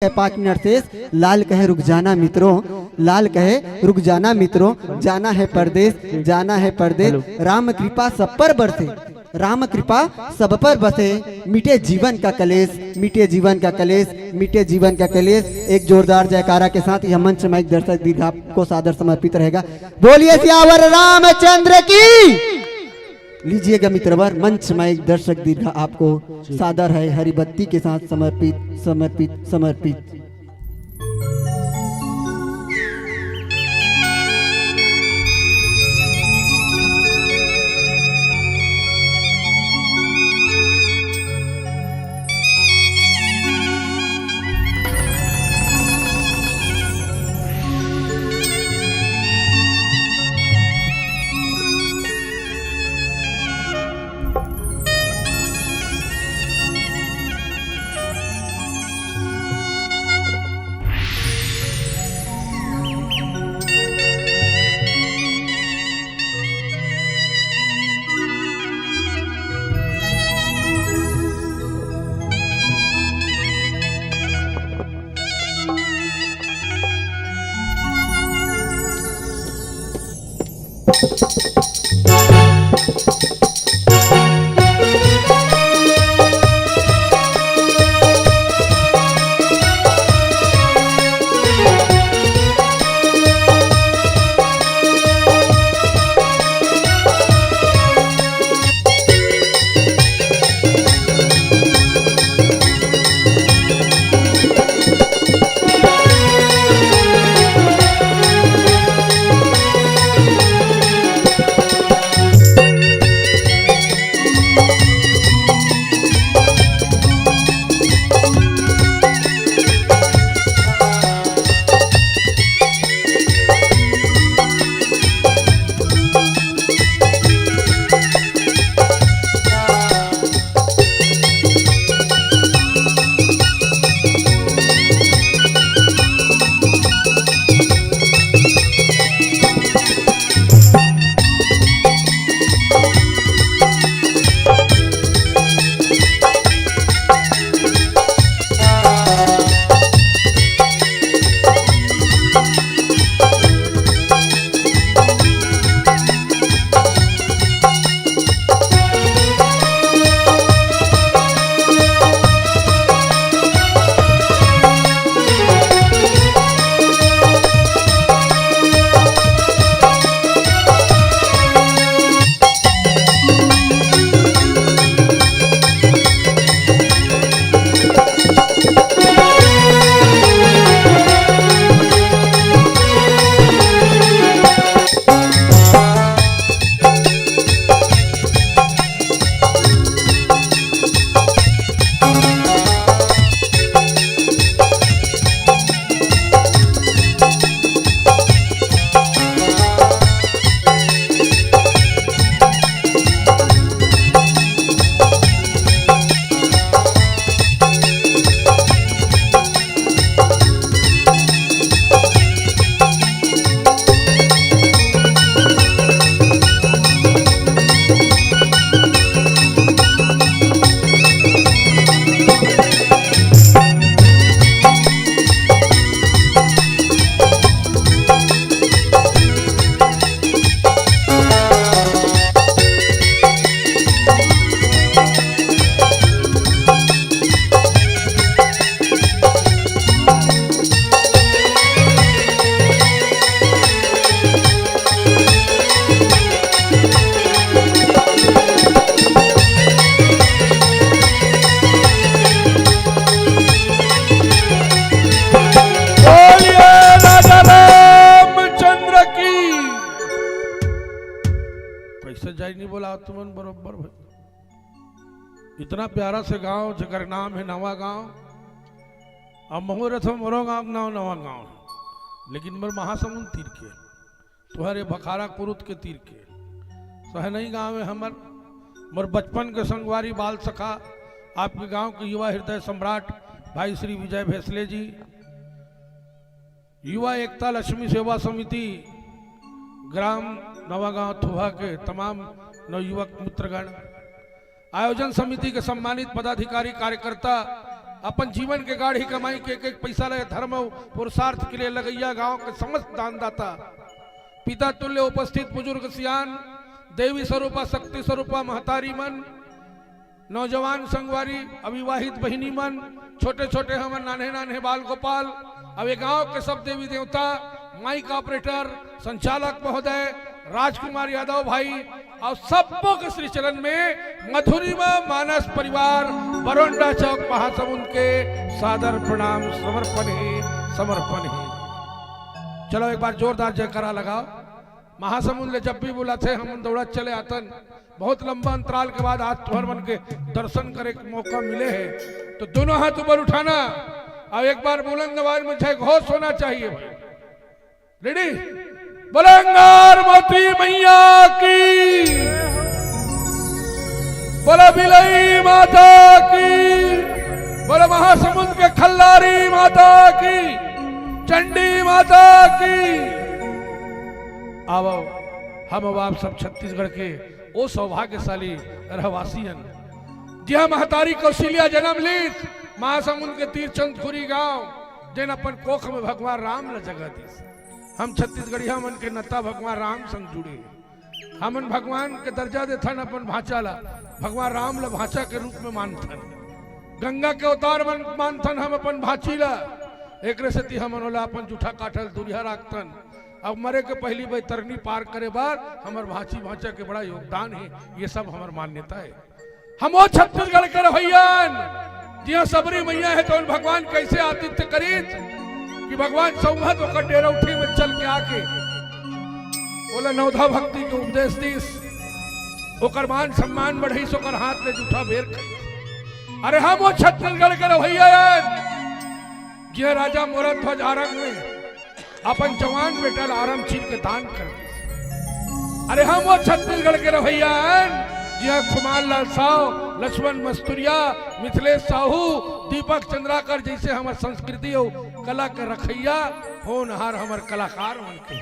पाक नरसेश लाल कहे रुक जाना मित्रों, लाल कहे रुक जाना मित्रों, जाना है परदेश, जाना है परदेश। राम कृपा सब पर बरसे, राम कृपा सब पर बसे, मिटे जीवन का कलेश, मिटे जीवन का कलेश, मिटे जीवन का कलेश। एक जोरदार जयकारा के साथ यह मंच माइक दर्शक दीर्घ आपको सादर समर्पित रहेगा। बोलिए सियावर रामचंद्र की। लीजिएगा मित्रवर, मंच माइक दर्शक दीर्घ आपको सादर है हरी बत्ती के साथ समर्पित समर्पित समर्पित। तुमन बरोबर इतना प्यारा से गांव जकर नाम है नवा गांव। अब मुहूर्त मोरो गांव नाव नवा गांव, लेकिन मोर महासमुंद तीर के तुहरे भखारा कुरुत के तीर के सहनई गांव है हमर। मोर बचपन के संगवारी बाल सखा आपके गांव के युवा हृदय सम्राट भाई श्री विजय भैसले जी, युवा एकता लक्ष्मी सेवा समिति ग्राम नवागांव थुहा के तमाम नवयुवक मित्रगण, आयोजन समिति के सम्मानित पदाधिकारी कार्यकर्ता अपन जीवन के गाढ़ी कमाई के एक पैसा लगे धर्म पुरुषार्थ के लिए लगैया गांव के समस्त दानदाता पिता तुल्य उपस्थित बुजुर्ग सियान देवी स्वरूपा शक्ति स्वरूपा महतारी मन नौजवान संगवारी अविवाहित बहिनी मन छोटे छोटे हमन नान्हे नान्हे बाल गोपाल अब ये गांव के सब देवी देवता माइक ऑपरेटर संचालक महोदय राजकुमार यादव भाई और सबों के श्री चरण में मधुरिमा मानस परिवार बरोंडा चौक महासमुंद के सादर प्रणाम समर्पण ही। चलो एक बार जोरदार जयकारा लगाओ। महासमुंद ले जब भी बुलाते हम दौड़ा चले आतन। बहुत लंबा अंतराल के बाद आज तुहर मन के दर्शन करे के मौका मिले है तो दोनों हाथ ऊपर उठाना और एक बार बुलंद आवाज में जय घोष होना चाहिए भाई। रेडी? बलंगार मोती मैया की, बोला बिलई माता की, बोला महासमुंद के खल्लारी माता की, चंडी माता की। आओ हम अब आप सब छत्तीसगढ़ के ओ सौभाग्यशाली रहवासियन जिया महतारी कौशल्या जन्म लीत महासमुंद के तीर चंदखुरी गांव जिन अपन कोख में भगवान राम ल जगह दी। हम छत्तीसगढ़िया मन के नता भगवान राम संग जुड़े हमन भगवान के दर्जा देथन अपन भाषा ला भगवान राम ला भाषा के रूप में मानथन। गंगा के अवतार मानथन हम अपन भाची ला एक से हमन ओला अपन जूठा काटल दुरिया राखतन। अब मरे के पहली बैतरनी पार करे बार हमार भाची भाषा के बड़ा योगदान है। ये सब हमार मान्यता है। हम वो छत्तीसगढ़ के रवैयन जिया सबरी मैया है तो भगवान कैसे आतिथ्य करीत कि भगवान सौमत होकर डेरा उठी में चल के आके बोला नवधा भक्ति के उपदेश दीस ओकर मान सम्मान बढ़ी सोकर हाथ में जूठा बेर खई। अरे हम वो छत्तीसगढ़ के रवैयन जिया राजा मोरा ध्वज आरंग में अपन जवान बेटा आराम चीर के दान कर दी। अरे हम वो छत्तीसगढ़ के रवैयन जिया खुमान लाल साव लक्ष्मण मस्तुरिया मिथिलेश साहू दीपक चंद्राकर जैसे हमार संस्कृति और कला के रखैया होनहार हमार कलाकार मन के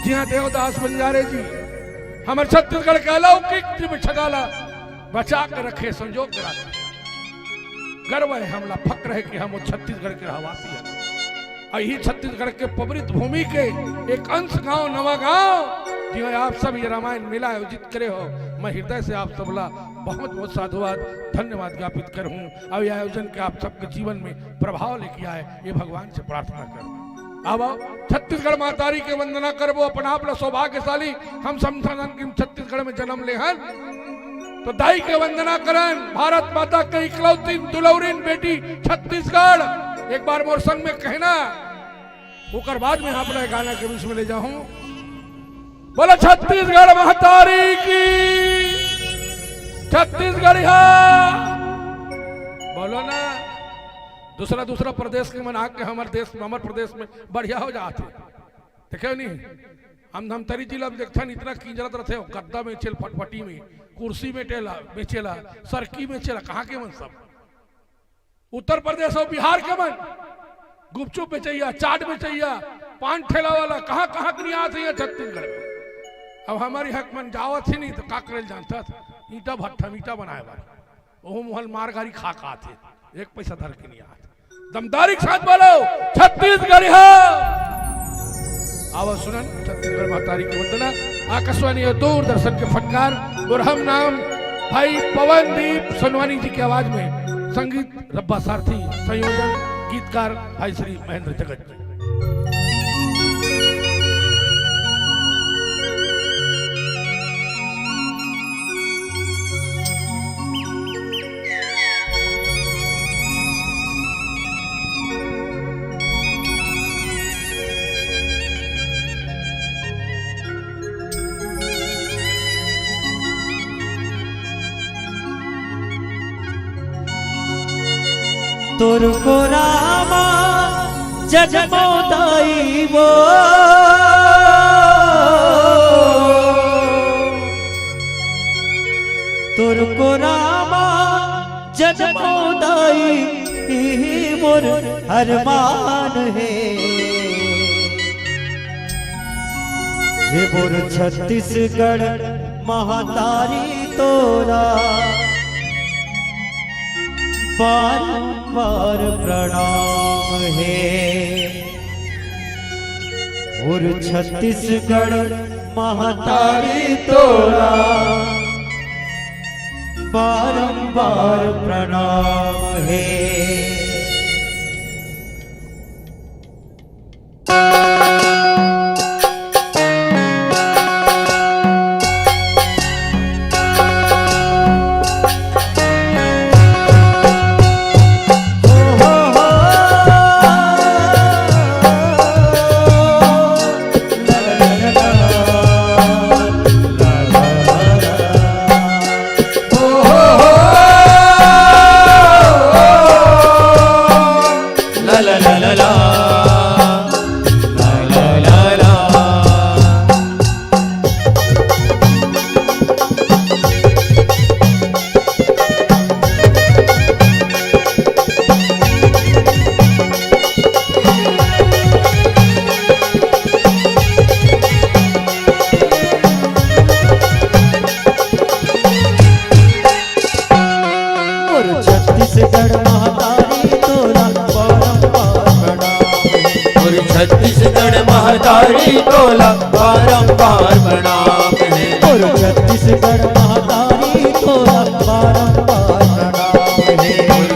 जिया देवदास बंजारे जी हमार छत्तीसगढ़ के अलौकिक छगाला बचा के रखे संजोग के रखे। गर्व है हमला फक्र है कि हम छत्तीसगढ़ के रहवासी हैं। यही छत्तीसगढ़ के पवित्र भूमि के एक अंश गांव नवा गांव जिन्हें आप सब ये रामायण मेला आयोजित करे हो मैं हृदय से आप सबला बहुत बहुत साधुवाद धन्यवाद ज्ञापित करूं। अब यह आयोजन के आप सबके जीवन में प्रभाव लेके आए ये भगवान से प्रार्थना कर। अब छत्तीसगढ़ मातारी के वंदना करबो अपन आप सौभाग्यशाली हम समझन कि छत्तीसगढ़ में जन्म ले हन तो दाई के वंदना करन भारत माता के इकलौती दुलौरीन बेटी छत्तीसगढ़। एक बार मोर संग में कहना ओकर बाद में अपना गाना के बीच में ले जाऊं। बोलो छत्तीसगढ़ महतारी की, छत्तीसगढ़िया बोलो ना। दूसरा प्रदेश के मन आके हमारे प्रदेश में बढ़िया हो जाते देखे नहीं। हम तरी जिला में देखथन इतना कींजरत रहे गद्दा में चल फटफटी में कुर्सी में टेला बेचेला सरकी में चला कहाँ के मन सब। उत्तर प्रदेश और बिहार के मन गुपचुप बेचैया चाट बेचैया पान ठेला वाला कहाँ कहाँ के नहीं आते हैं छत्तीसगढ़ में। अब हमारी हक मन जावत ही नहीं तो का करल जानता था ईटा भट्ठा मीठा बनाए बार वो मुहल मार गाड़ी खा थे एक पैसा धर के नहीं आते। दमदारी के साथ बोलो छत्तीसगढ़ आवाज सुनन छत्तीसगढ़ महतारी की वंदना आकाशवाणी और दूरदर्शन के फनकार और हम नाम भाई पवनदीप सोनवानी जी की आवाज में संगीत रब्बा सारथी संयोजन गीतकार भाई श्री महेंद्र जगत जी। तोर को रामा जजमोदाई वो तोर को रामा जजमोदाई मोर हरमान है हे मोर छत्तीसगढ़ महातारी तोरा बारंबार प्रणाम है। और छत्तीसगढ़ महतारी तोरा बारंबार प्रणाम है। छत्तीसगढ़ महतारी तोला बारंबार प्रणाम है। और छत्तीसगढ़ महतारी तोला बारंबार प्रणाम है।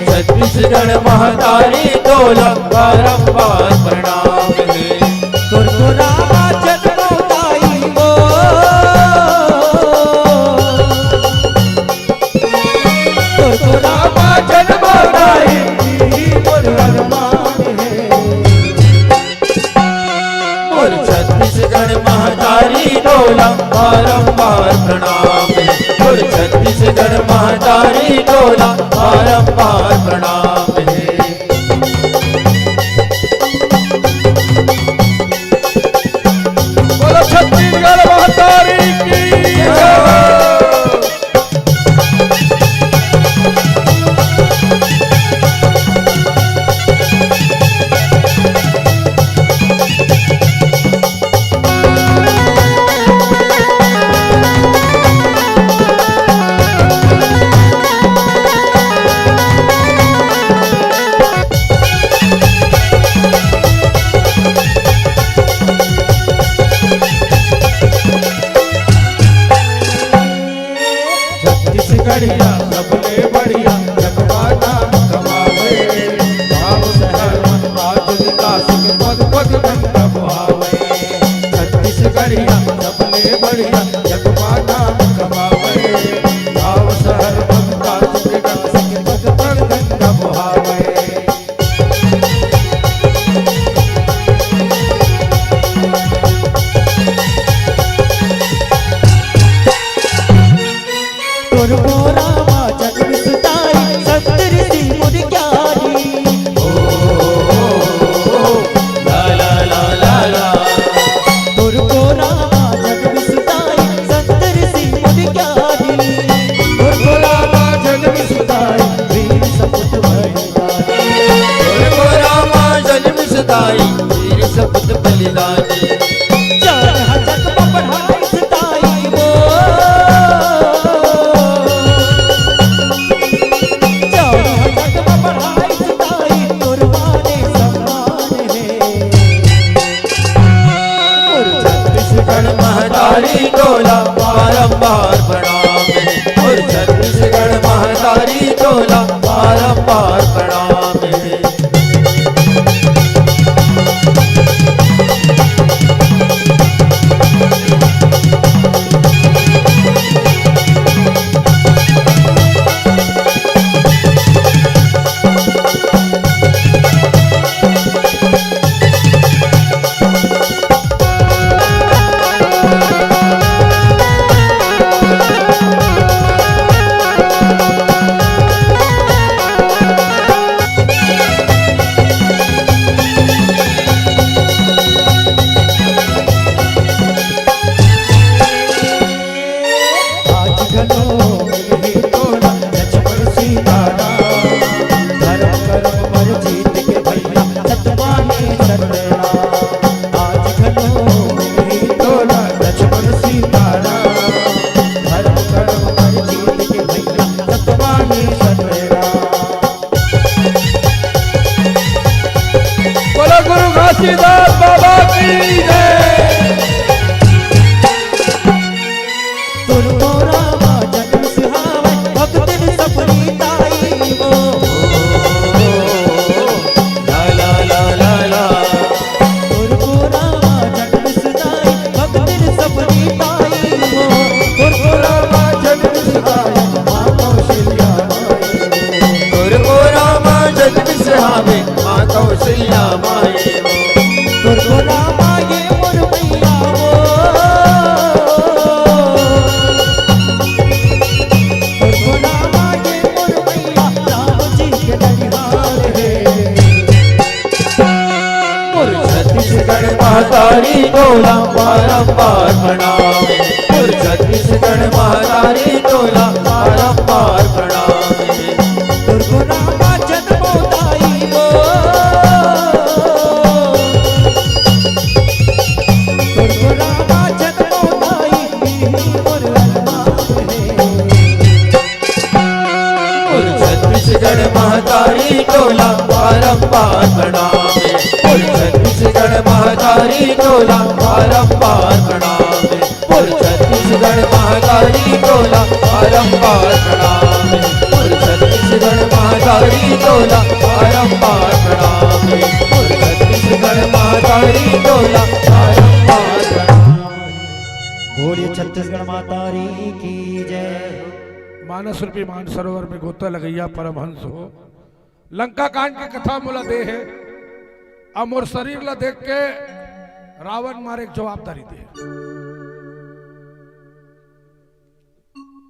छत्तीसगढ़ महतारी तोला बारंबार प्रणाम है। तोर को रामा जन्मदाई हो, तोर को रामा जन्मदाई मोर अरमान है। छत्तीसगढ़ महतारी तोला बारंबार प्रणाम है। और छत्तीसगढ़ महतारी तोला बारंबार प्रणाम है। बोलो छत्तीसगढ़ महतारी की जय। बढ़िया सबले बढ़िया जगवाना कमावे भाव धर्म राज विकास के पद पद धन भावे। छत्तीसगढ़िया सबले बढ़िया जगवाना कमावे भाव धर्म विकास के पद पद धन भावे। सपूत बलिदानी चार हजक पढ़ाई सताई वो, चार हजक पढ़ाई सताई कुर्बानी सम्मान है। और छत्तीसगढ़ महतारी तोला बारंबार प्रणाम है। और छत्तीसगढ़ महतारी तोला बारंबार प्रणाम है। तुलसीदास बाबा की जय। तुरको रामा जन्म सुहावे भक्तन सपनी ताई वो। ला ला ला ला ला। तुरको रामा जन्म सुहावे भक्तन सपनी ताई वो। तुरको रामा जन्म सुहावे माँ कौशल्या माई वो। तुरको रामा जन्म सुहावे माँ कौशल्या माई वो। तुरको रामा ये मोर मैया वो। तुरको रामा ये मोर मैया राम जी के ननिहाल है। मोर छत्तीसगढ़ महतारी टोला बारंबार प्रणामे। मोर छत्तीसगढ़ महतारी टोला बारंबार प्रणामे। तुरको रामा जन्मोदाई वो। तुरको रामा जन्मोदाई मोर अरमान है। मोर छत्तीसगढ़ महतारी टोला बारंबार प्रणामे। मोर छत्तीसगढ़ महतारी टोला बारंबार प्रणामे। मोर छत्तीसगढ़ महतारी टोला बारंबार प्रणामे। मोर छत्तीसगढ़ महतारी टोला बारंबार प्रणामे। मोर छत्तीसगढ़ महतारी टोला बारंबार प्रणामे। बोलिए छत्तीसगढ़ मातारी की जय। मानस रूपी मानसरोवर में गोता लगैया परमहंस हो। लंका कांड की कथा मोला दे है। अब मोर शरीर ला देख के रावण मारे एक जवाबदारी दे।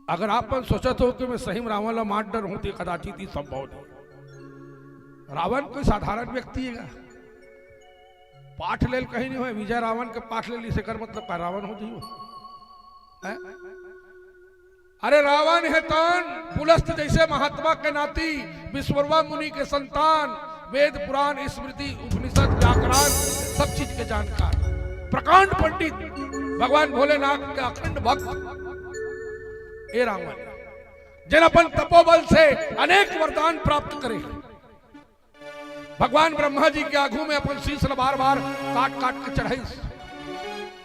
अगर आप मन सोचत हो कि मैं सही में रावण ला मार डर हूं तो कदाचित ही संभव नहीं। रावण कोई साधारण व्यक्ति है। पाठ लेल कहीं नहीं हो विजय रावण के पाठ ले ली से कर मतलब का रावण हो दी हो। अरे रावण है तन पुलस्त जैसे महात्मा के नाती विश्वकर्मा मुनि के संतान वेद पुराण स्मृति उपनिषद व्याकरण सब चीज के जानकार प्रकांड पंडित भगवान भोलेनाथ के अखंड भक्त ए रावण जिन अपन तपोबल से अनेक वरदान प्राप्त करे। भगवान ब्रह्मा जी के आगू में अपन शीश बार बार काट काट के चढ़ाई।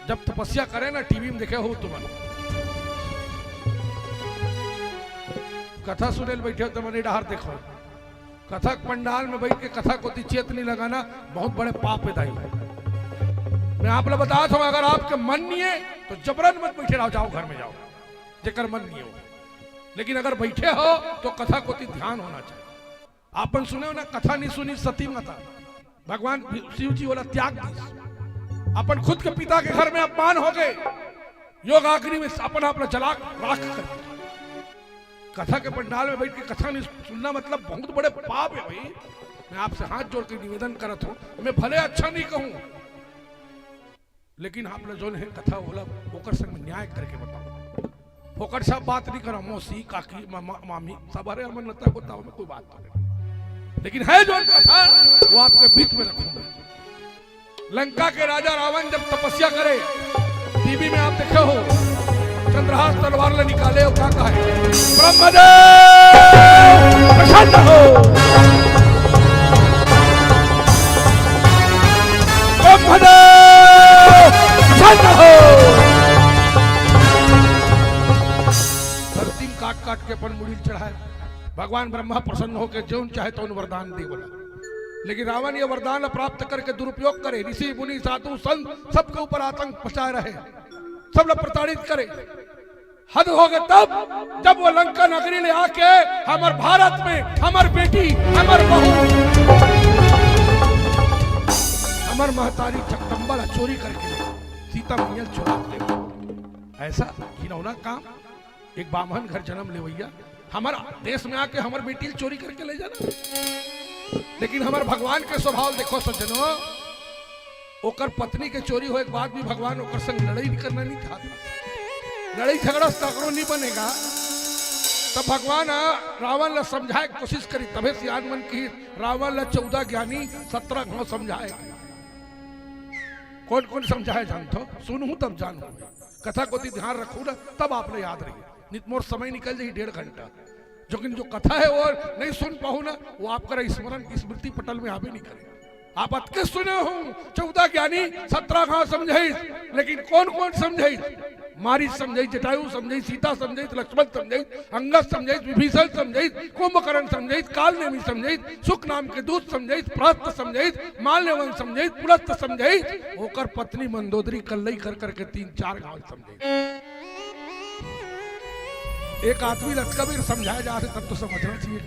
जब तपस्या करे ना टीवी में देखे हो तुम कथा सुने बैठे हो तो मनी डहार देखो। कथक पंडाल में बैठ के कथा को चेत नहीं लगाना बहुत बड़े पाप है दाई। मैं आप लोग बता था अगर आपके मन नहीं है तो जबरन मत बैठे रहो, जाओ घर में जाओ जेकर मन नहीं हो। लेकिन अगर बैठे हो तो कथा को ध्यान होना चाहिए। आपन सुने हो ना कथा नहीं सुनी सती माता भगवान शिव जी बोला त्याग दी। अपन खुद के पिता के घर में अपमान हो गए योग आखिरी में अपन आप जला राख कर कथा के पंडाल में बैठ के कथा नहीं सुनना मतलब बहुत बड़े पाप है भाई। मैं आपसे हाथ जोड़ के निवेदन करत हूं। मैं भले अच्छा नहीं कहूं लेकिन आप लोग जो है कथा बोला ओकर संग न्याय करके बताओ। फोकट सब बात नहीं करो मौसी काकी मामी सब अरे अमन नता होता में कोई बात नहीं। लेकिन है जो कथा वो आपके बीच में रखूंगा। लंका के राजा रावण जब तपस्या करे टीवी में आप देखे हो चंद्रहास तलवार ले निकाले और क्या कहा है ब्रह्मदेव प्रसन्न हो। ब्रह्मदेव प्रसन्न हो। धरती काट काट के अपन मुड़ी चढ़ाए। भगवान ब्रह्मा प्रसन्न होकर जो चाहे तो वरदान दे बोला। लेकिन रावण ये वरदान प्राप्त करके दुरुपयोग करे। ऋषि मुनि साधु संत सबके ऊपर आतंक पहुंचाए रहे सब लोग प्रताड़ित करे। हद हो गए तब जब वो लंका नगरी ले आके हमारे भारत में हमार बेटी हमार बहू हमार महतारी जगदम्बा चोरी करके सीता मैया चुरा ले। ऐसा घिनौना काम एक बामहन घर जन्म ले भैया हमारा देश में आके हमारे बेटी चोरी करके ले जाना। लेकिन हमारे भगवान के स्वभाव देखो सज्जनों ओकर पत्नी के चोरी होए के बाद भी भगवान ओकर संग लड़ाई करना नहीं चाहता। लड़ाई झगड़ा तकड़ो नहीं बनेगा तब भगवान रावण ला समझाए कोशिश करी। तबे सियान मन की रावण ला 14 ज्ञानी 17 घाव समझाए। कौन कौन समझाए जानते हो सुनू तब जानू कथा को ध्यान रखू ना तब आपने याद रही। नितमोर समय निकल जाए 1.5 घंटा लेकिन जो कथा है वो नहीं सुन पाऊ ना वो आपका स्मरण स्मृति पटल में आवे नहीं करे। आप अतके सुने हो 14 ज्ञानी 17 घाव समझे, लेकिन कौन कौन समझे? मारी समझे, जटायु समझे, सीता समझे, लक्ष्मण समझे, अंगद समझे, विभीषण समझे, कुंभकर्ण समझे, कालनेमी समझे, सुख नाम के दूत समझे, प्रहस्त समझे, माल्यवन समझे, पुलस्त समझे, होकर पत्नी मंदोदरी कल्लई कर करके 3-4 गांव समझे। एक आदमी कबीर समझाया जा रहे तब तो समझना चाहिए।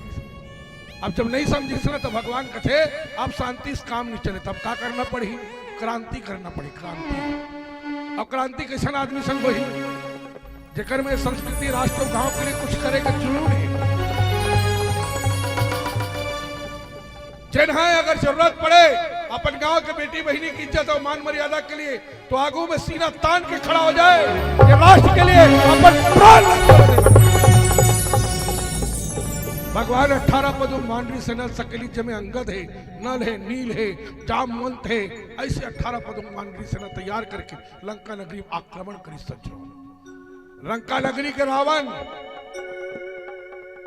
अब जब नहीं समझी ना तो भगवान कथे अब शांति से काम नहीं चले, तब क्या करना पड़ी? क्रांति करना पड़ी, क्रांति। अब क्रांति कैसा आदमी संग वही जेकर में संस्कृति राष्ट्र गांव के लिए कुछ करेगा जरूर है। जिन्हें अगर जरूरत पड़े अपन गांव के बेटी बहनी की इज्जत और मान मर्यादा के लिए तो आगू में सीना तान के खड़ा हो जाए, ये राष्ट्र के लिए अपन प्राण। भगवान 18 पदों मांडरी से नल सकेली जमे अंगद है, नल है, नील है, जामवंत है, ऐसे 18 पदों मांडरी सेना तैयार करके लंका नगरी आक्रमण करी सज्जो। लंका नगरी के रावण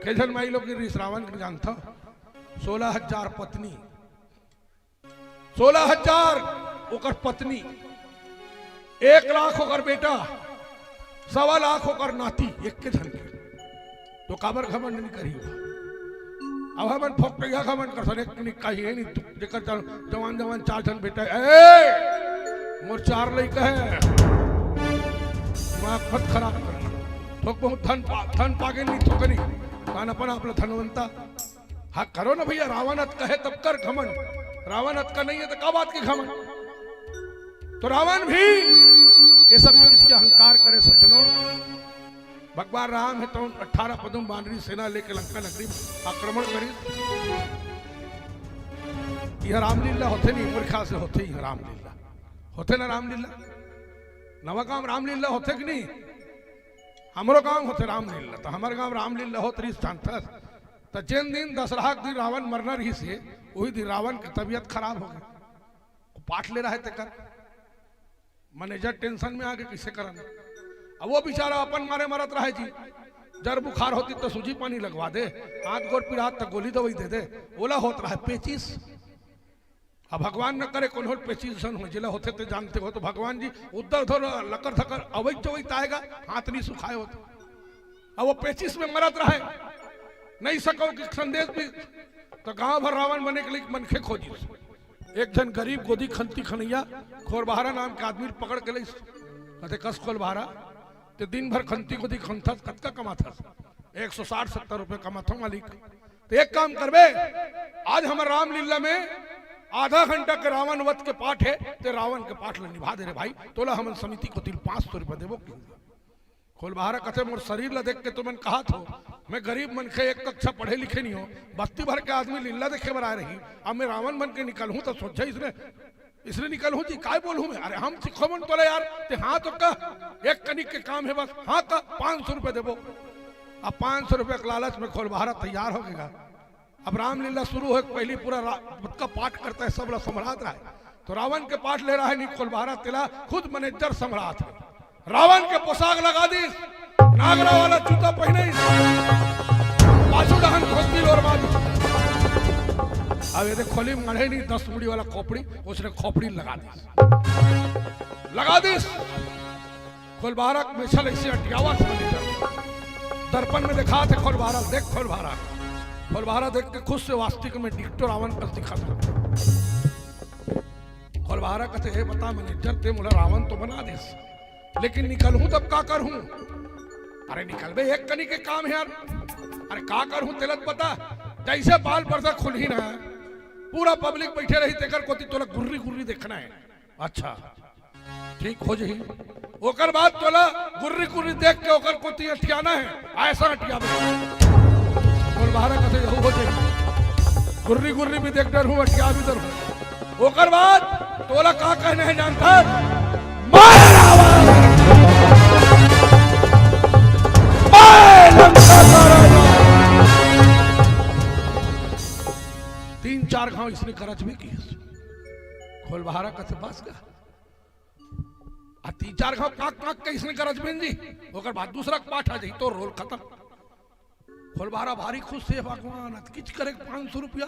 कैसन माई लोग रावण के जानता 16,000 पत्नी, 16,000 ओकर पत्नी, 1 लाख होकर बेटा, 1.25 लाख होकर नाती, एक के धन के तो काबर घमंड नहीं करी हुआ। अब हम फोक घमंड कर सने निकाही है नहीं जेकर जवान जवान 4 जन बेटा ए मोर 4 लइका है, दिमाग मत खराब करना। थोक बहुत धन पागे नहीं थोकनी कान अपन आपला धनवंता हाँ करो ना भैया। रावणत कहे तब कर घमंड, रावणत का नहीं है तो क्या बात की घमंड? तो रावण भी ये सब चीज के अहंकार करे सज्जनों। भगवान राम है तो 18 पदों बानरी सेना लेके लंका नगरी आक्रमण करी। यह रामलीला होते नहीं, मेरे ख्याल से होते ही रामलीला होते ना। रामलीला नवा गांव रामलीला होते कि नहीं? हमारो गांव होते रामलीला, तो हमारे गांव रामलीला होते रही शांत। तो जिन दिन दशहरा के दिन रावण मरना रही से वही दिन रावण की तबीयत खराब हो गई। पाठ ले रहा है तेकर मैनेजर टेंशन में आके कैसे कराना। अब वो बेचारा अपन मारे मरत रहे जी, जर बुखार होती तो सूजी पानी लगवा दे, हाथ गोड़ पिरा तक गोली दवाई दे दे, ओला होता रहा पेचिस। अब भगवान न करे कौन हो पेचिस हो जिला होते थे जानते हो। तो भगवान जी उधर उधर लकर थकर अवैध चवैत आएगा, हाथ नहीं सुखाए होते। अब वो पेचिस में मरत रहे, नहीं सको कि संदेश भी तो गांव भर रावण बने के लिए मनखे खोजी। एक जन गरीब गोदी खंती खनैया खोरबहारा नाम के आदमी पकड़ के कहते कस खोलबहारा तो दिन भर खंती गोदी खनथस कतका कमाथस 160-70 रुपए कमाथो मालिक। तो एक काम करबे, आज हमारे रामलीला में आधा घंटा के रावण वध के पाठ है, तो रावण के पाठ ला निभा दे रे भाई। तोला हमन समिति को 500 रुपए देवो। खोलबहारा कहते मोर शरीर ला देख के तुमन कहा थो मैं गरीब मन के एक कक्षा पढ़े लिखे नहीं हो, बस्ती भर के आदमी लीला देखे बर आ रही। अब मैं रावण बन के निकल हूं तो सोचा इसलिए निकल हूं जी काय बोलूं मैं। अरे हम सिखो मन तोला यार ते हाँ तो का एक कनिक के काम है बस, हाँ का 500 रुपए देवो। अब 500 रुपए के लालच में खोलबहारा तैयार हो गएगा। अब रामलीला शुरू हो पहली पूरा का पाठ करता है, सब लोग सम्राट रहा है। तो रावण के पाठ ले रहा है नहीं खोलबहारा तेला खुद मैनेजर सम्राट है। रावण के पोशाक लगा दी, नागरा वाला जूता पहने, पाछू डहन खोजती और मारी। अब ये खोली मढ़े नहीं 10 मुड़ी वाला खोपड़ी, उसने खोपड़ी लगा दी। खोलबहारा में छल ऐसे अटियावा दर्पण में दिखा थे खोलबहारा देख खोलबहारा देख के खुद से वास्तविक में डिक्टो रावण पर दिखा था। खोलबहारा कहते हे बता मैनेजर ते मुला रावण तो बना दे, लेकिन निकल हूं तब का कर हूं? अरे निकल बे एक कनी के काम है यार। अरे का कर हूं तेलत पता, जैसे बाल पर्दा खुल ही ना पूरा पब्लिक बैठे रही तेकर कोती तोला गुर्री गुर्री देखना है। अच्छा ठीक हो जही, ओकर बाद तोला गुर्री गुर्री देख के ओकर कोती अटियाना है, ऐसा अटिया खोलबहारा कहते हो जाए गुर्री गुर्री भी देख डर हूं, अटिया भी डर हूं। ओकर बाद तोला का कहने है जानता है? 3-4 घाव इसने करच भी की। खोलबहारा का बस का 3-4 घाव काक काक के इसने करच भी जी। ओकर बाद दूसरा पाठ आ जाई तो रोल खत्म। खोलबारा भारी खुश से भगवान किच करे 500 रुपया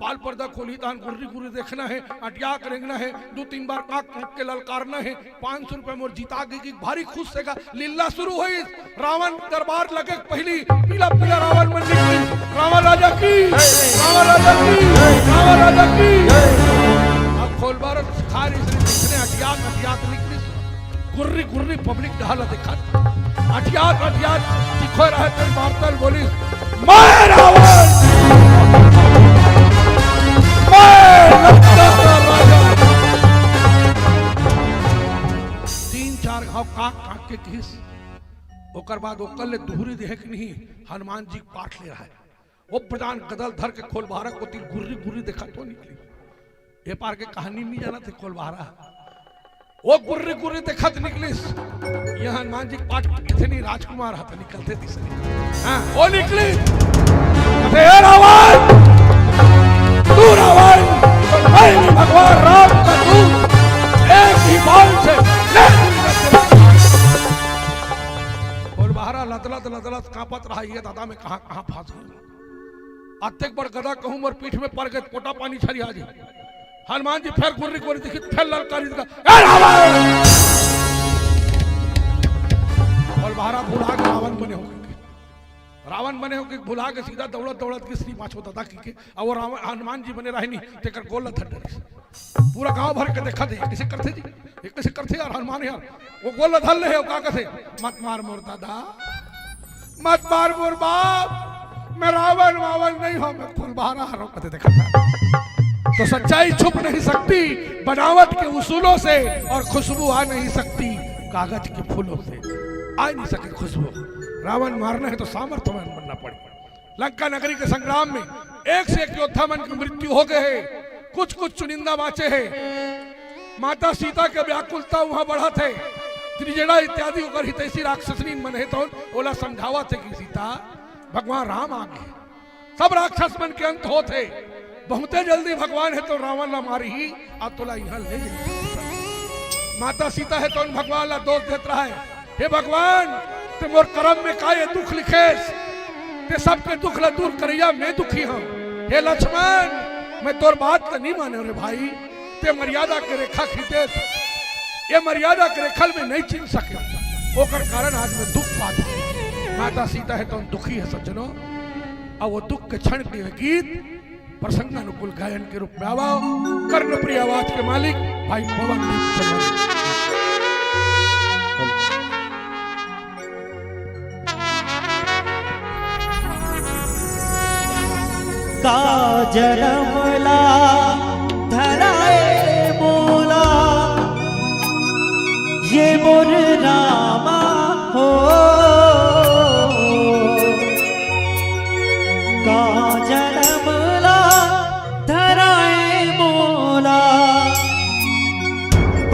पाल पर्दा खोली दान गुर्री गुर्री देखना है अटिया करेंगना है 2-3 बार काक काक के ललकारना है 500 रुपया मोर जीता गई भारी खुश से का लीला शुरू हुई रावण दरबार लगे पहली पीला पीला रावण मन निकली रावण राजा की रावण राजा की रावण राजा की अब खोलबारा खारी इसने अटिया अटिया निकली गुर्री गुर्री पब्लिक ढाला देखा अटिया अटिया दिखो रहे तेरी मारतल बोली मैं रावण तीन चार घाव काक काक के घिस ओकर बाद ओकर ले दुहरी देख नहीं हनुमान जी पाठ ले रहा है वो प्रधान गदल धर के खोलबारा को तिल गुर्री गुर्री देखा तो निकली ये पार के कहानी नहीं जाना थे खोलबारा वो गुर्री गुर्री देखत निकलिस ये हनुमान जी पाठ इतनी राजकुमार हाथ निकलते दिसे हाँ वो निकली अरे रावण तू रावण मैं भगवान राम का दूत एक ही बाण से खोलबारा लदलत लदलत कांपत रहा ये दादा में कहां कहां फंस गई अत्यक बड़ गदा कहूं मोर पीठ में पड़ गए पोटा पानी छरी आ जी हनुमान जी फिर गुर्री गुर्री दिखी फिर ललकारी दिखा ए रावण खोलबारा भुला के रावण बने हो गए भुला के सीधा दौड़त दौड़त के श्री पाछो दादा की और वो रावण हनुमान जी बने रहे नहीं तेकर गोल धर पूरा गांव भर के देखा थे कैसे करते जी एक कैसे करते यार हनुमान यार वो गोल धर ले हो का कथे मत मार मोर दादा मत मार मोर बाप मैं रावण वावण नहीं हूं मैं खोलबारा हारो कथे देखा था तो सच्चाई छुप नहीं सकती बनावट के उसूलों से और खुशबू आ नहीं सकती कागज के फूलों से आ नहीं सके खुशबू रावण मारना है तो सामर्थ्यवान बनना पड़े लंका नगरी के संग्राम में एक से एक योद्धा मन की मृत्यु हो गए है कुछ कुछ चुनिंदा बाचे हैं माता सीता के व्याकुलता वहां बढ़ा थे त्रिजड़ा इत्यादि होकर हितैषी राक्षसनी मन है तो ओला समझावा थे कि सीता भगवान राम आ गए सब राक्षस मन के अंत होते बहुते जल्दी भगवान है तो रावण ला मारी ही अब तोला यहाँ ले माता सीता है तो भगवान ला दोष देत रहा है हे भगवान ते मोर कर्म में का ये दुख लिखेस ते सबके दुख ला दूर करिया मैं दुखी हूं हे लक्ष्मण मैं तोर बात तो नहीं माने रे भाई ते मर्यादा के रेखा खींचे ये मर्यादा के रेखल में नहीं चिन सके ओकर कारण आज मैं दुख पाता माता सीता है तो दुखी है सज्जनों अब वो दुख के क्षण के गीत प्रसंगानुकूल गायन के रूप में आवाओ कर्णप्रिय आवाज के मालिक भाई पवन का जनमला धराए बोला ये मोर रामा हो का जनमला धराए बोला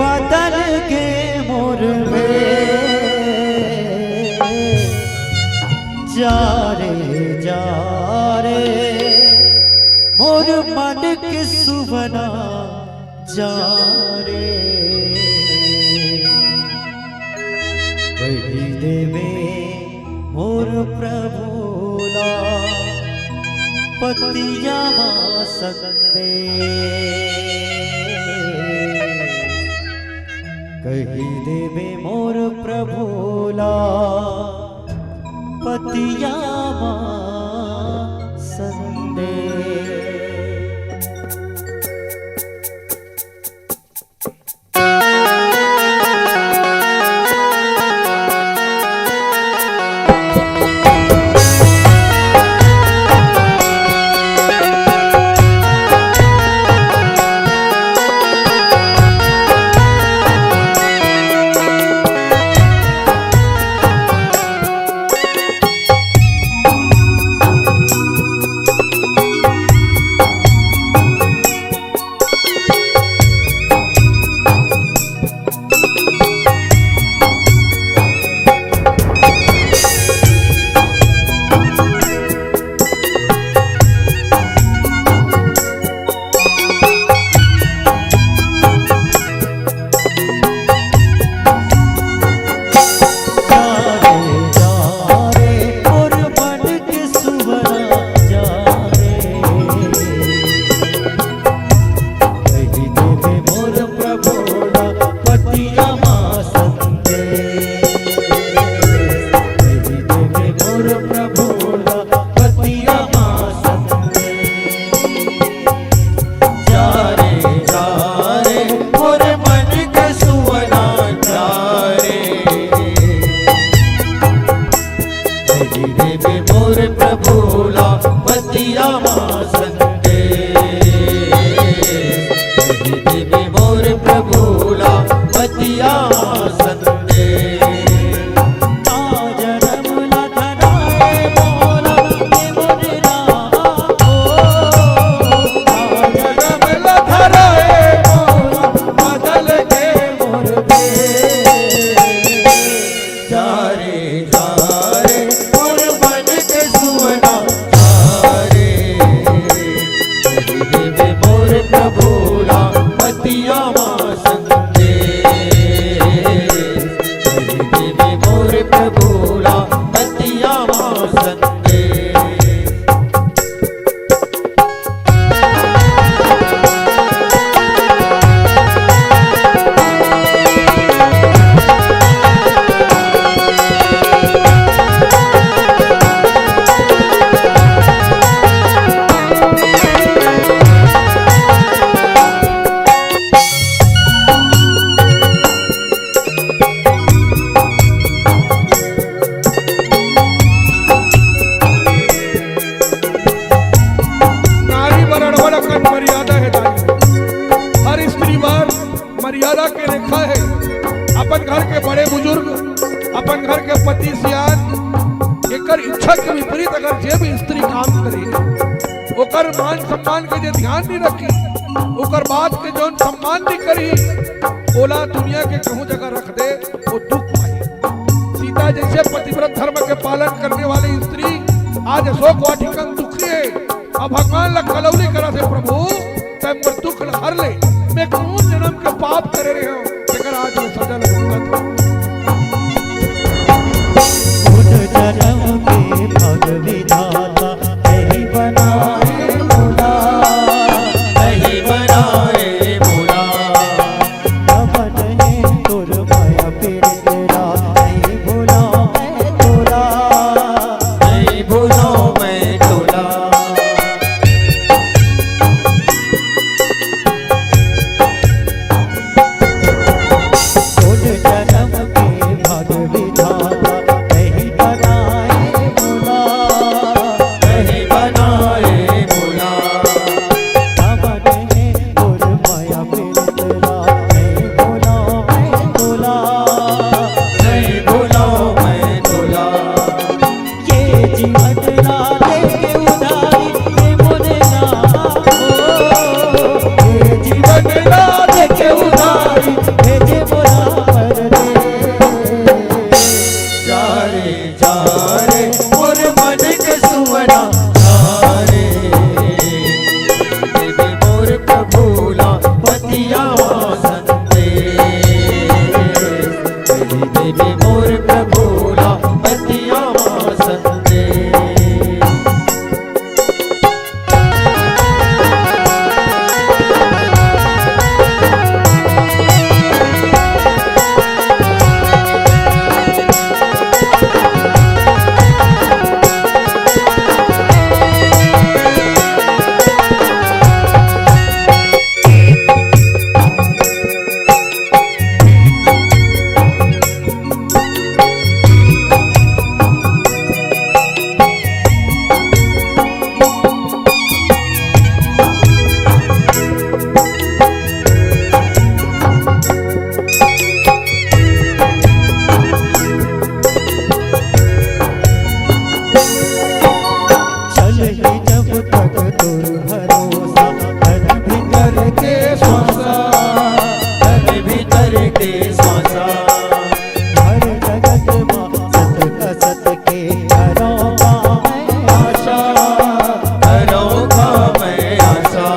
बदल के मोर में जा रे मोर मन के सुवना जा रे कही देवे मोर प्रभुला पतिया संदे कही देवे मोर प्रभुला पतिया संदे मर्यादा के रेखा है। अपन घर के बड़े बुजुर्ग, अपन घर के पति सियान एकर इच्छा के विपरीत अगर जे भी स्त्री काम करे ओकर मान सम्मान के जे ध्यान नहीं रखी, ओकर बात के जौन सम्मान नहीं करी, ओला दुनिया के कहूं जगह रख दे वो दुख पाई। सीता जैसे पतिव्रत धर्म के पालन करने वाली स्त्री आज अशोक वाटिका में दुखी है। अब भगवान ला कलौली करा से प्रभु तब पर दुख हर ले, मैं कौन जन्म के पाप करे रहे हो जेकर आज मैं सजा लगूंगा। जन्म के भग विधाता नहीं बनाए मोला, नहीं बनाए मोला। नमन है तुर माया पीड़ित रात, नहीं भूला मैं तोला, नहीं भूला मैं तोला। जन्म के भग विधाता नहीं बनाए मोला, नहीं बनाए मोला। नमन है तुर माया पीड़ित रात, नहीं भूला मैं तोला, नहीं भूला मैं तोला। ये जीवन राधे के उधारी ये मोरे नाम हो, ये जीवन राधे के उधारी भेजे मोरा पर दे। जा रे मोर मन के सुवना जा रे, देवी मोर प्रभुला पतिया संदेश, देवी मोर प्रभुला पतिया संदेश। चल ही जब तक तुर भरोसा, तन भीतर के श्वासा, तन भीतर के श्वासा। हर जगत माँ सत का सत के करोगा मैं आशा, करोगा मैं आशा।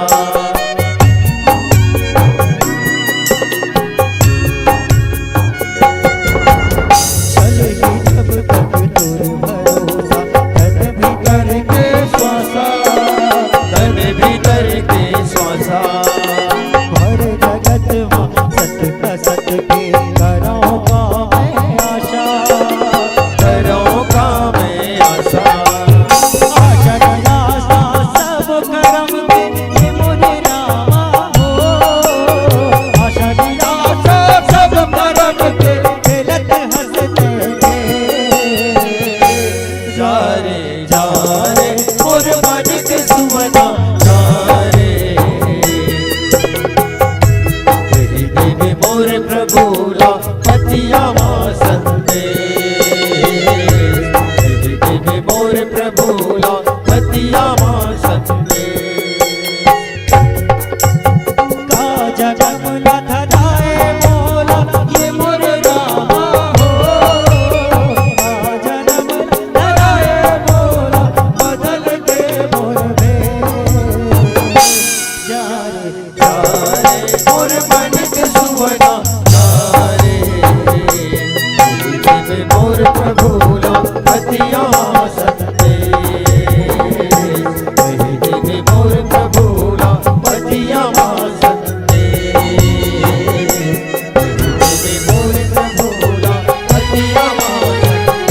चल ही जब तक तुर भरोसा, तन भीतर के श्वासा, तन भीतर के श्वासा। हर जगत माँ सत का सत के करोगा मैं आशा, करोगा मैं आशा। आशा निराशा सब करम के ये मोरे रामा हो, आशा निराशा सब करम के खेलत हंसते थे। जा रे मोर मन के सुवना जा रे, तेरी देवी मोर प्रभुला पतिया संदेश, तेरी देवी मोर प्रभुला पतिया संदेश। का जगम न धराए मोला ये मोर रामा हो, का जन्म न धराए मोला बदल के मोर भेष। जा रे मोर मन के सुवना जा रे, देवी मोर प्रभुला पतिया संदेश, देवी मोर प्रभुला पतिया संदेश, देवी मोर प्रभुला पतिया संदेश,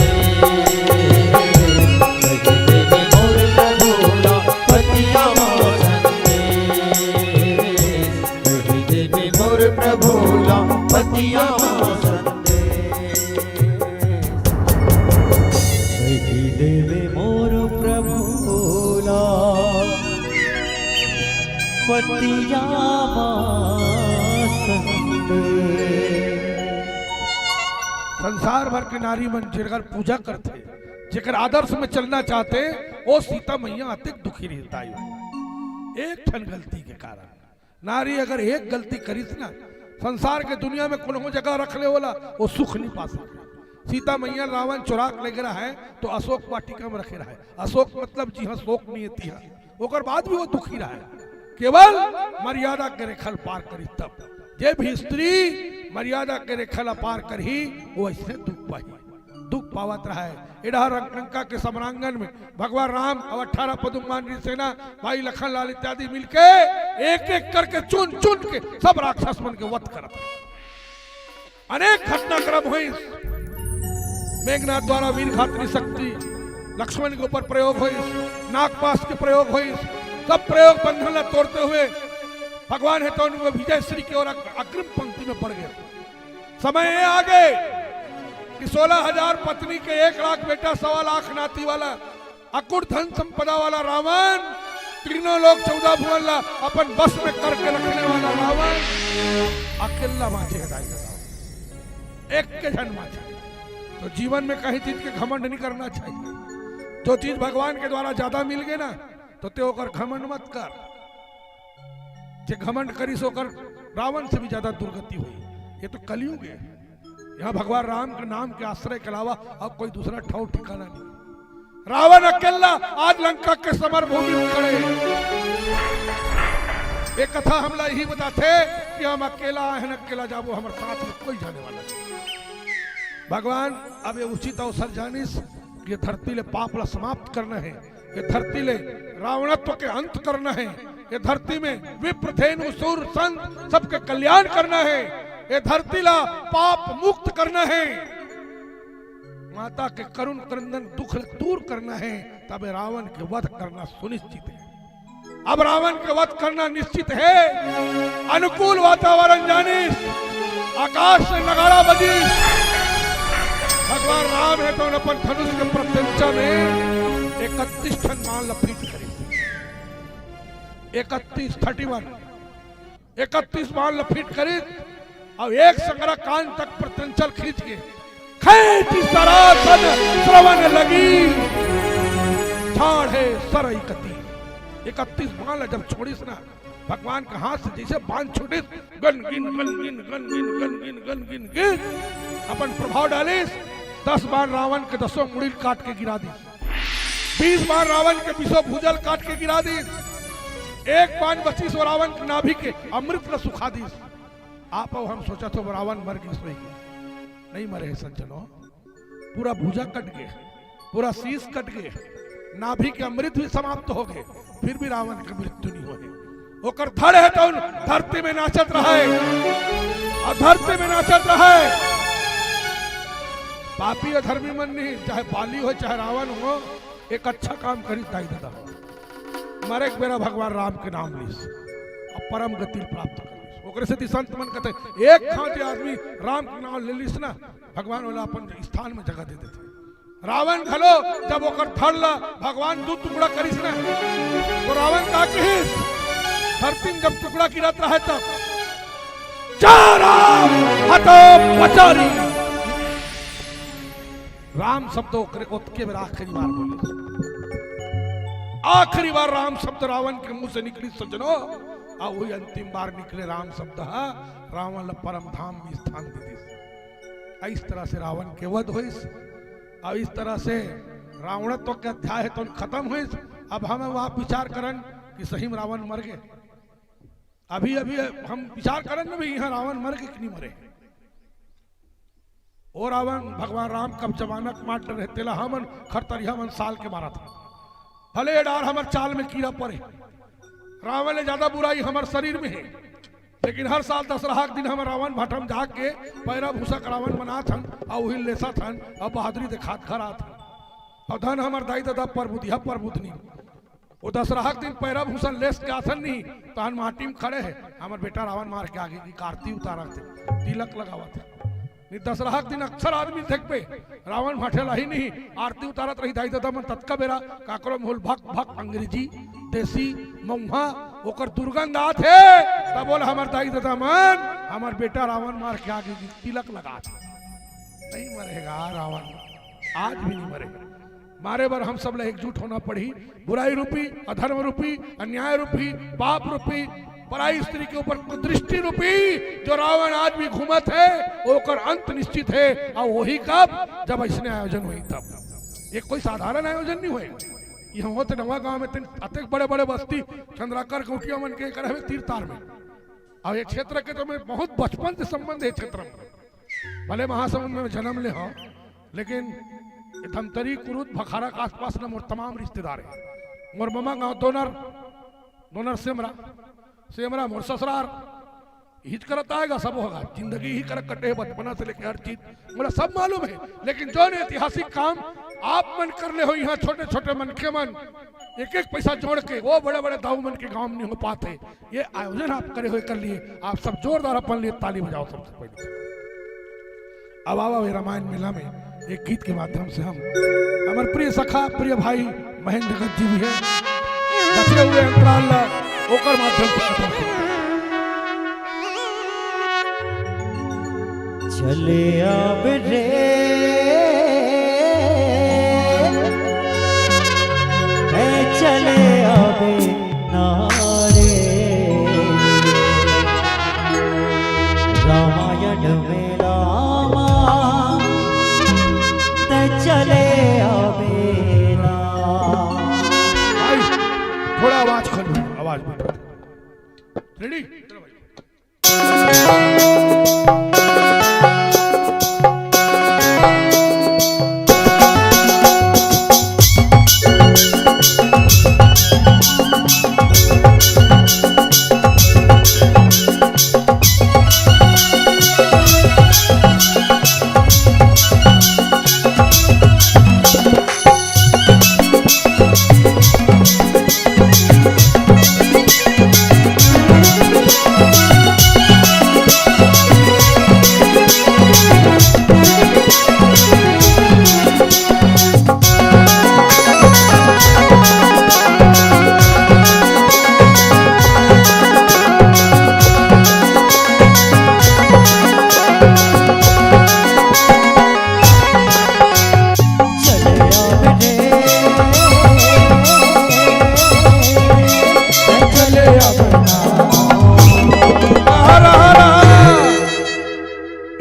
देवी मोर प्रभुला पतिया संदेश, देवी मोर प्रभुला पतिया संदेश। देवी मोर प्रभुला पतिया संदेश। संसार भर के नारी मन जेकर पूजा करते, जेकर आदर्श में चलना चाहते, वो सीता मैया अतिक दुखी रहता है। एक ठन गलती के कारण नारी अगर एक गलती करीस ना, संसार के दुनिया में कोनो जगह रख ले होला, वो सुख नहीं पा सकता। सीता मैया रावण चुराक ले रहा है तो अशोक वाटिका में रखे रहा है। अशोक मतलब जी हाँ शोक नियति है, ओकर बाद भी वो दुखी रहा है। केवल मर्यादा के रेखल पार करी तब, जे भी स्त्री मर्यादा के रेखल पार करी वो ऐसे दुख पावत रहा है। इधर लंका के सम्रांगण में भगवान राम और 18 पदुमान सेना, भाई लखन लाल इत्यादि मिलके एक एक करके चुन चुन के सब राक्षस मन के वध करत। अनेक घटनाक्रम हुई। मेघनाथ द्वारा वीर घातनी शक्ति लक्ष्मण के ऊपर प्रयोग हुई, नागपाश के प्रयोग हुई, सब प्रयोग बंधन तोड़ते हुए भगवान है तो उनको विजय श्री की ओर अग्रिम पंक्ति में पड़ गए। समय आ गए कि 16,000 पत्नी के 1 लाख बेटा, 1.25 लाख नाती वाला अकुट धन संपदा वाला रावण, तीनों लोग 14 भुवन ला अपन बस में करके रखने वाला रावण अकेला माचे एक के जन माचे। तो जीवन में कहीं चीज के घमंड नहीं करना चाहिए। जो चीज भगवान के द्वारा ज्यादा मिल गए ना तो ते ओकर घमंड मत कर। जे घमंड करीस ओकर रावण से भी ज्यादा दुर्गति हुई। ये तो कलयुग है। यहाँ भगवान राम के नाम के आश्रय के अलावा अब कोई दूसरा ठौर ठिकाना नहीं। रावण अकेला आज लंका के समर भूमि में खड़े। एक कथा हमला यही बताते कि हम अकेला आए, अकेला जाबो, हमारे साथ में कोई जाने वाला नहीं। भगवान अब ये उचित अवसर जानिस कि धरती ले पाप ला समाप्त करना है, ये धरती ले रावणत्व के अंत करना है, ये धरती में विप्र धेनु सूर संत सबके कल्याण करना है, ये धरती ला पाप मुक्त करना है, माता के करुण क्रंदन दुख दूर करना है। तब रावण के वध करना सुनिश्चित है। अब रावण के वध करना निश्चित है। अनुकूल वातावरण जानिस, आकाश से नगाड़ा बजी, भगवान राम है तो अपन धनुष के प्रत्यंचा में 31 ठन मान लपीट करे। 31 मान लपीट करे और एक संग्रह कान तक प्रत्यंचल खींच के खींची सरासन श्रवण लगी, झाड़ है सर 31 मान जब छोड़ीस ना, भगवान का हाथ से जैसे बांध छूटिस, गन गिन गन गिन गन गिन गन गिन गन गिन गिन अपन प्रभाव डालिस। 10 बार रावण के 10 मुड़ील काट के गिरा दी, 20 बार रावण के 20 भुजल काट के गिरा दी, 1 बार बची सो रावण के नाभि के अमृत न सुखा दी। आप हम सोचा तो रावण मर गई, नहीं मरे सज्जनों। पूरा भुजा कट गए, पूरा शीश कट गए, नाभि के अमृत भी समाप्त हो गए, फिर भी रावण की मृत्यु नहीं हो। ओकर धड़ है तो धरती में नाचत रहा है, और धरती में नाचत रहा है। पापी और धर्मी मन नहीं, चाहे बाली हो चाहे रावण हो, एक अच्छा काम करी दाई दादा हो। मरे एक बेरा भगवान राम के नाम लीस और परम गति प्राप्त कर। ओकरे से संत मन कहते एक खांचे आदमी राम के नाम ले लीस ना, भगवान वाला अपन स्थान में जगह दे देते। रावण घलो जब ओकर धड़ ला भगवान 2 टुकड़ा करीस ना, तो रावण का कहिस धरती में जब टुकड़ा गिरत रहा तब जा राम हतो पचारी, राम शब्द ओतके में आखिरी बार बोले। आखिरी बार राम शब्द रावण के मुंह से निकली सज्जनों, और वही अंतिम बार निकले राम शब्द रावण परम धाम में स्थान दे। इस तरह से रावण के वध हुई, और इस तरह से रावणत्व के अध्याय है तो खत्म हुई। अब हम वहां विचार करन कि सही में रावण मर गए। अभी अभी हम विचार करन भी यहाँ रावण मर गए कि नहीं मरे। और रावण भगवान राम कब जमानक मार रहे तेला हमन खरतरिया मन साल के मारा था। भले डार हमार चाल में कीड़ा पड़े, रावण ने ज्यादा बुराई हमारे शरीर में है, लेकिन हर साल दशहरा के दिन हम रावण भटम जाग के पैरा भूसा रावण बना थन और वही लेसा थन और बहादुरी दिखात घर आत और धन हमार दाई दादा प्रबुद्ध प्रबुद्धनी वो दशहरा के दिन पैरा भूषण लेस के आथन नहीं तो हम माटी में खड़े है। हमार बेटा रावण मार के आगे की कार्ती उतारा थे, तिलक लगावा थे। दशहरा के दिन अक्सर आदमी देख पे रावण भाटेला ही नहीं, आरती उतारत रही दाई दादा मन तत्का बेरा काकरो मोल भक भक अंग्रेजी देसी मऊहा ओकर दुर्गंध आत है। तब बोल हमार दाई दादा मन हमार बेटा रावण मार के आगे तिलक लगा। नहीं मरेगा रावण, आज भी नहीं मरेगा। मारे बार हम सब लोग एकजुट होना पड़ी। बुराई रूपी, अधर्म रूपी, अन्याय रूपी, पाप रूपी, पराई स्त्री के ऊपर कुदृष्टि रूपी जो रावण आज भी घूमत है, ओकर अंत निश्चित है। और वही कब, जब इसने आयोजन हुई तब। ये कोई साधारण आयोजन नहीं हुए। यहाँ होते नवा गांव में अतेक बड़े बड़े बस्ती चंद्राकर कुटिया मन के करे हुए तीर तार में। और ये क्षेत्र के तो मैं बहुत बचपन से संबंध है क्षेत्र में। भले महासमुंद में जन्म ले हो, लेकिन धमतरी कुरुद भखारा के आसपास न मोर तमाम रिश्तेदार है। मोर ममा गाँव दोनर सेमरा मोर ससुरार हिच करत आएगा, सब होगा। जिंदगी ही कर कटे बचपना से लेकर हर चीज मुझे सब मालूम है। लेकिन जो ऐतिहासिक काम आप मन कर ले हो, यहाँ छोटे छोटे मन के मन एक एक पैसा जोड़ के वो बड़े बड़े दाऊ मन के गांव में नहीं हो पाते। ये आयोजन आप करे हुए कर लिए, आप सब जोरदार अपन लिए ताली बजाओ सबसे पहले। अब आवा रामायण मेला में एक गीत के माध्यम से हम हमारे प्रिय सखा प्रिय भाई महेंद्र जगत जी भी है, बचे हुए अंतराल ओकर माध्यम से चले अब रे चले अब नारे, रामायण मेला चले अब भाई थोड़ा आवाज खोलो, आवाज रेडी।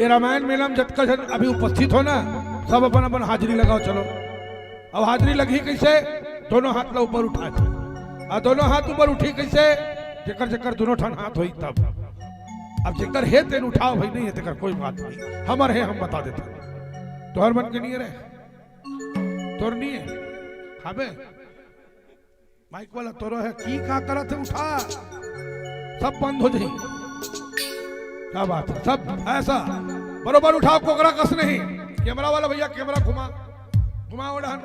रामायण मेला में जतका जन अभी उपस्थित हो ना, सब अपन अपन हाजिरी लगाओ। चलो अब हाजिरी लगी कैसे, दोनों हाथ ला ऊपर उठा, और दोनों हाथ ऊपर उठी कैसे, जेकर जेकर दोनों ठन हाथ होई तब। अब जेकर है तेन उठाओ, भाई नहीं है तेकर कोई बात नहीं, हमर है हम बता देते। तोहर मन के नहीं रहे, तोर नहीं है हबे माइक वाला तोरो है की का करत है, उठा सब बंद हो जाए। क्या बात है, सब ऐसा बरोबर उठाओ, कोकरा कस नहीं। कैमरा वाला भैया कैमरा घुमा उड़ान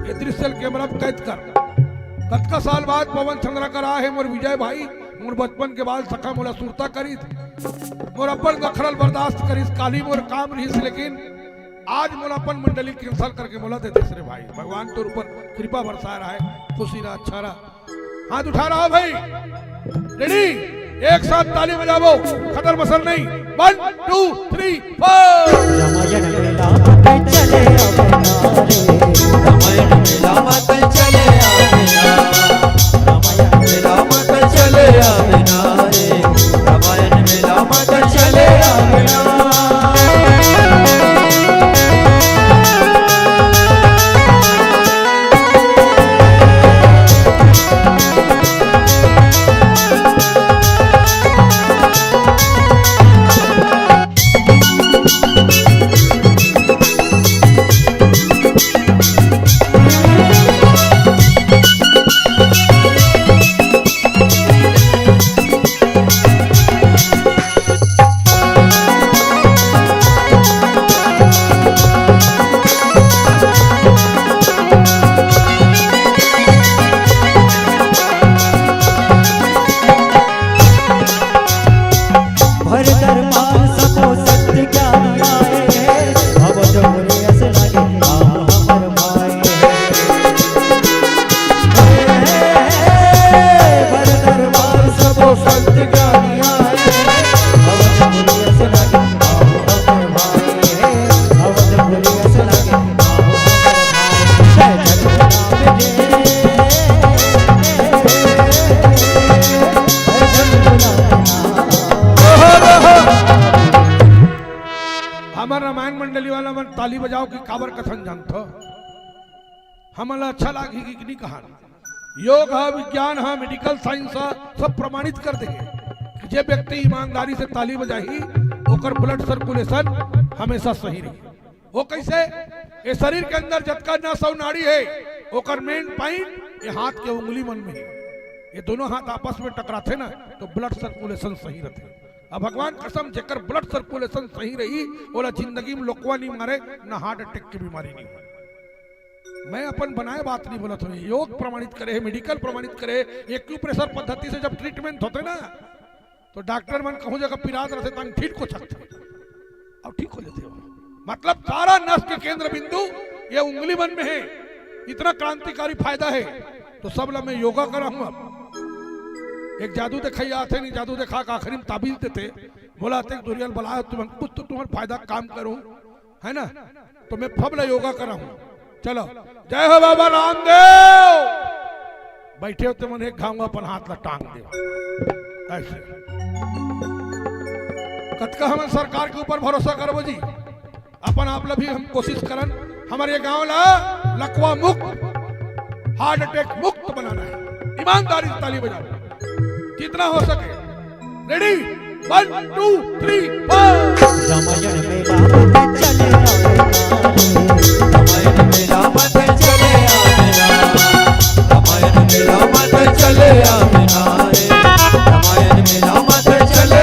ये दृश्य कैमरा कैद कर। कतका साल बाद पवन चंद्रा कर आए मोर विजय भाई, मोर बचपन के बाद सखा मोला सुरता करी, मोर अपन गखरल बर्दाश्त करी, काली मोर काम रही। लेकिन आज मोला अपन मंडली कैंसल करके मोला दे रे भाई। भगवान तोर ऊपर कृपा बरसा रहा है, खुशी रहा, अच्छा रहा। हाथ उठा रहा भाई, रेडी, एक साथ ताली बजावो, खतर बसर नहीं। 1 2 3 4। रामायण मेला चले अब नारे, रामायण मेला चले अब नारे, रामायण मेला चले अब नारे, रामायण मेला चले अब नारे। हमार रामायण मंडली वाला मन ताली बजाओ की काबर कथन जानतो हमला अच्छा लागी कि नहीं कहा योग है विज्ञान है मेडिकल साइंस है सब प्रमाणित कर देंगे कि जे व्यक्ति ईमानदारी से ताली बजाही ओकर ब्लड सर्कुलेशन हमेशा सही रही। वो कैसे ये शरीर के अंदर जतका नस और नाड़ी है ओकर मेन पॉइंट ये हाथ के उंगली मन में है। ये दोनों हाथ आपस में टकराते ना तो ब्लड सर्कुलेशन सही रहते। अब भगवान कसम जेकर ब्लड सर्कुलेशन सही रही बोला जिंदगी में लोकवा नहीं मारे ना हार्ट अटैक की बीमारी नहीं मारे। मैं अपन बनाए बात नहीं बोला था योग प्रमाणित करे मेडिकल प्रमाणित करे एक्यूप्रेशर पद्धति से जब ट्रीटमेंट होते ना तो डॉक्टर मन कहूँ जगह पिरात रहते तंग ठीक को सकते और ठीक हो जाते हो। मतलब सारा नस के केंद्र बिंदु ये उंगली मन में है। इतना क्रांतिकारी फायदा है तो सब ला मैं योगा कराऊंगा। एक जादू दिखाई आते नहीं जादू देखा का आखिरी में ताबीज देते बोला दुरियल बला तुम्हारा फायदा काम करूं है ना तो मैं फबला योगा कराऊं। चलो जय हो बाबा रामदेव। बैठे होते मन एक घाऊंगा अपन हाथ ला टांग दे ऐसे कतका हम सरकार के ऊपर भरोसा करबो जी अपन आप ला भी हम कोशिश करन हमारे गांव ला लकवा मुक्त हार्ट अटैक मुक्त बनाना है। ईमानदारी से ताली बजाओ कितना हो सके। रेडी 1 2 3 4। रामायण मेला चले रामायण मेला मत चले रामायण मेला मत चले रामायण मेला मत चले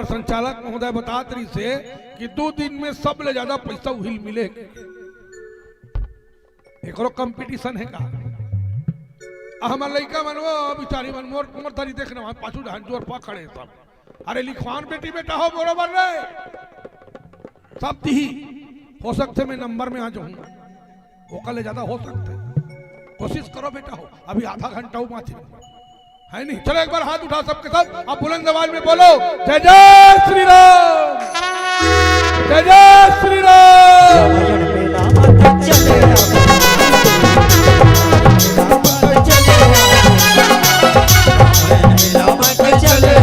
संचालक महोदय बतात रही से कि 2 दिन में सब ले ज्यादा पैसा उहिल मिले एकरो कंपटीशन है का हमार लड़का मनवो बिचारी मन मोर तरी देखने वहां पाछू ढान जोर पा खड़े सब अरे लिखवान बेटी बेटा हो बरोबर रे सब दी हो सकते मैं नंबर में आ जाऊंगा वो कल ज्यादा हो सकते कोशिश करो बेटा हो अभी आधा घंटा हो माथी है नहीं। चलो एक बार हाथ उठा सबके साथ आप बुलंद आवाज में बोलो जय जय श्री राम जय जय श्री राम। रामायण मेला मत चले रामायण मेला मत चले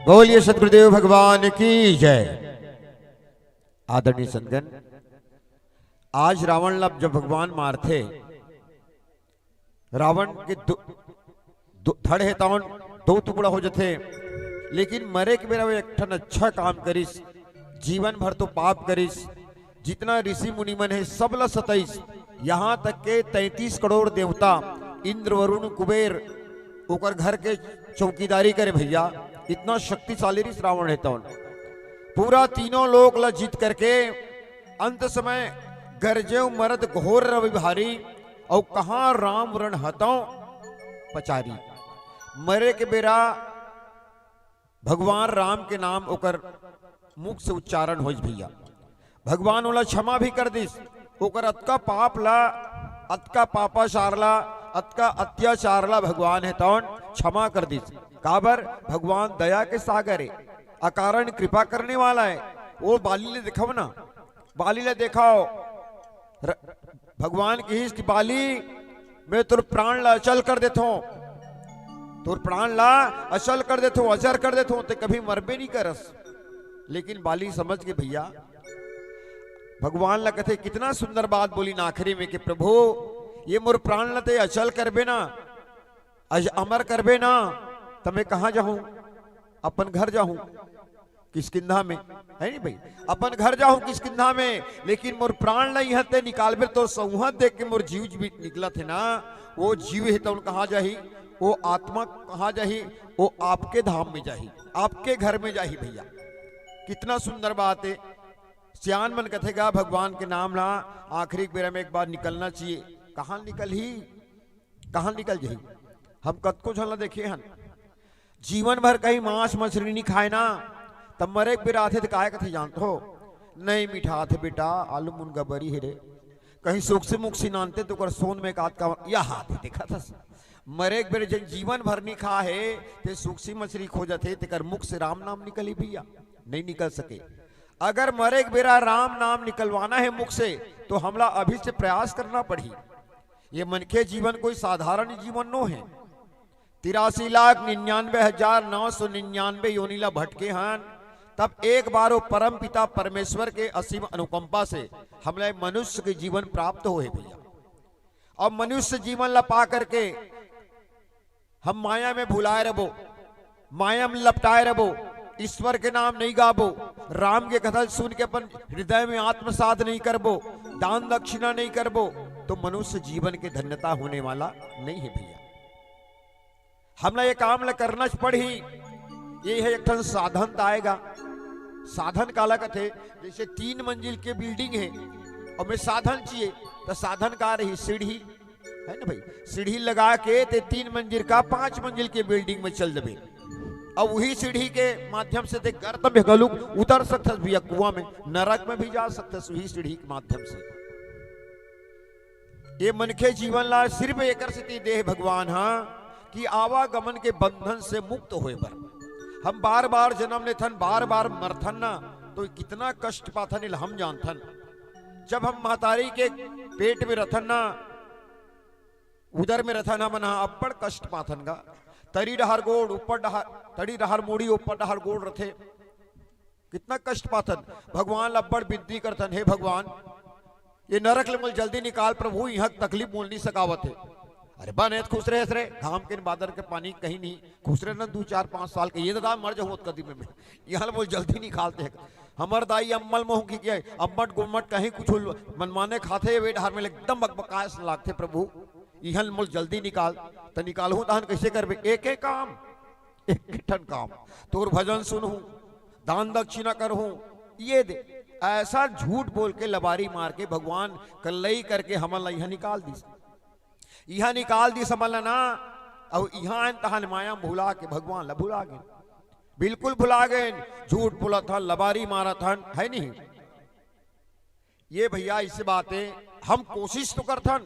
बोलिए सतगुरुदेव भगवान की जय। आदरणीय संतगण, आज रावण लब जब भगवान मारथे रावण के धड़ है तवन 2 टुकड़ा हो जाते लेकिन मरे के बेरा वो एक ठन अच्छा काम करिस, जीवन भर तो पाप करिस। जितना ऋषि मुनि मन है सब ला सताइस, यहाँ तक के 33 करोड़ देवता इंद्र वरुण कुबेर ओकर घर के चौकीदारी करे भैया। इतना शक्तिशाली ऋषि रावण है तो पूरा तीनों लोक ला जीत करके अंत समय गरजे मरद घोर रवि भारी और कहाँ राम रण हतों पचारी। मरे के बेरा भगवान राम के नाम ओकर मुख से उच्चारण हो भैया। भगवान ओला क्षमा भी कर दिस, ओकर अतका पाप ला अतका पापाचार ला अतका अत्याचार ला भगवान है तौन क्षमा कर दिस। काबर भगवान दया के सागर है, अकारण कृपा करने वाला है। वो बाली ले दिखाओ ना, बाली ले दिखाओ। भगवान की बाली मैं तुर प्राण ला अचल कर देता हूं, तुर प्राण ला अचल कर देता हूं, अजर कर देता हूं, तो कभी मरबे नहीं करस। लेकिन बाली समझ के भैया भगवान ला कहते कितना सुंदर बात बोली ना आखिरी में कि प्रभु ये मोर प्राण लते अचल करबे ना, अमर करबे ना, तो मैं कहां जाऊं? अपन घर जाऊं किसकिंधा में, है नहीं भाई? अपन घर जाऊं किसकिंधा में। लेकिन मोर प्राण नहीं हते निकालबे तो सौहत देख के मोर जीव भी निकला थे ना, वो जीव है तो कहां जाही? वो आत्मा कहां जाही? वो आपके धाम में जाही, आपके घर में जाही भैया। कितना सुंदर बात है। सियान मन कथेगा भगवान के नाम ला आखिरी बेरा में एक बार निकलना चाहिए। कहां निकल ही, कहां निकल जाही? हम कद को झलना देखे हन, जीवन भर कहीं मांस मछली नहीं खाए ना, तब मरे एक बेरा आथे तो काहे कथे जानते हो? नहीं मीठा थे बेटा, आलू मुनगा बरी है रे, कहीं सुख से मुख से नानते तो कर सोन में काट का या हाथ देखा था। मरे एक बेरे जन जीवन भर नहीं खा है ते सुख सी मछली खोजत है, तेकर मुख से राम नाम निकली भैया, नहीं निकल सके। अगर मरे एक बेरा राम नाम निकलवाना है मुख से तो हमला अभी से प्रयास करना पड़ी। ये मन के जीवन कोई साधारण जीवन नो है। 83,99,999 योनिला भटके हन, तब एक बार वो परम पिता परमेश्वर के असीम अनुकंपा से हमला मनुष्य के जीवन प्राप्त हो है भैया। अब मनुष्य जीवन ला पा करके हम माया में भुलाए रहो, माया में लपटाए रहो, ईश्वर के नाम नहीं गाबो, राम के कथा सुन के अपन हृदय में आत्मसात नहीं करबो, दान दक्षिणा नहीं करबो, तो मनुष्य जीवन के धन्यता होने वाला नहीं है भैया। हमला ये काम ला करना पड़ी। ये है एक ठन साधन आएगा। साधन काला कथे, जैसे 3 मंजिल के बिल्डिंग है और मैं साधन चाहिए तो साधन का रही सीढ़ी है ना भाई, सीढ़ी लगा के ते 3 मंजिल का 5 मंजिल के बिल्डिंग में चल देवे। अब वही सीढ़ी के माध्यम से ते गर्त में गलुक उतर सकते भैया, कुआं में नरक में भी जा सकते वही सीढ़ी के माध्यम से। ये मन के जीवन ला सिर्फ एक देह भगवान हाँ कि आवागमन के बंधन से मुक्त होए बर हम बार बार जन्म लेथन, बार बार मरथन ना, तो कितना कष्ट पाथन हम जानथन। जब हम महतारी के पेट में रथन ना, उदर में रथन हम ना, अब्बड़ कष्ट पाथन गा। तरी डहर गोड़ ऊपर डहर, तड़ी डहर मोड़ी ऊपर डहर गोड़ रथे, कितना कष्ट पाथन। भगवान अब्बड़ विनती करथन, हे भगवान ये नरक ले जल्दी निकाल प्रभु, यहाँ तकलीफ बोल नहीं सकावत है। अरे बने खुश रहे रे, घाम के बादर के पानी कहीं नहीं खुश रहे ना, 2-4-5 साल के ये दादा मर जाओ कदीम में, यहाँ बोल जल्दी निकालते हैं। हमर दाई अम्मल मोह की किया अम्मट गुम्मट कहीं कुछ मनमाने खाते वे डहर में एकदम बकबकाए लागते प्रभु, यहाँ मोल जल्दी निकाल। तो निकालू तहन कैसे करबे? एक एक काम, एक ठन काम, तोर भजन सुनूं, दान दक्षिणा करहूं, ये दे। ऐसा झूठ बोल के लबारी मार के भगवान कल्लई करके हमला यहाँ निकाल दी, यहाँ निकाल दी समझ ना। और यहाँ तहन माया भुला के भगवान ला भुला गए, बिल्कुल भुला गए। झूठ बोला था, लबारी मारा था, है नहीं? ये भैया इस बातें हम कोशिश तो करथन,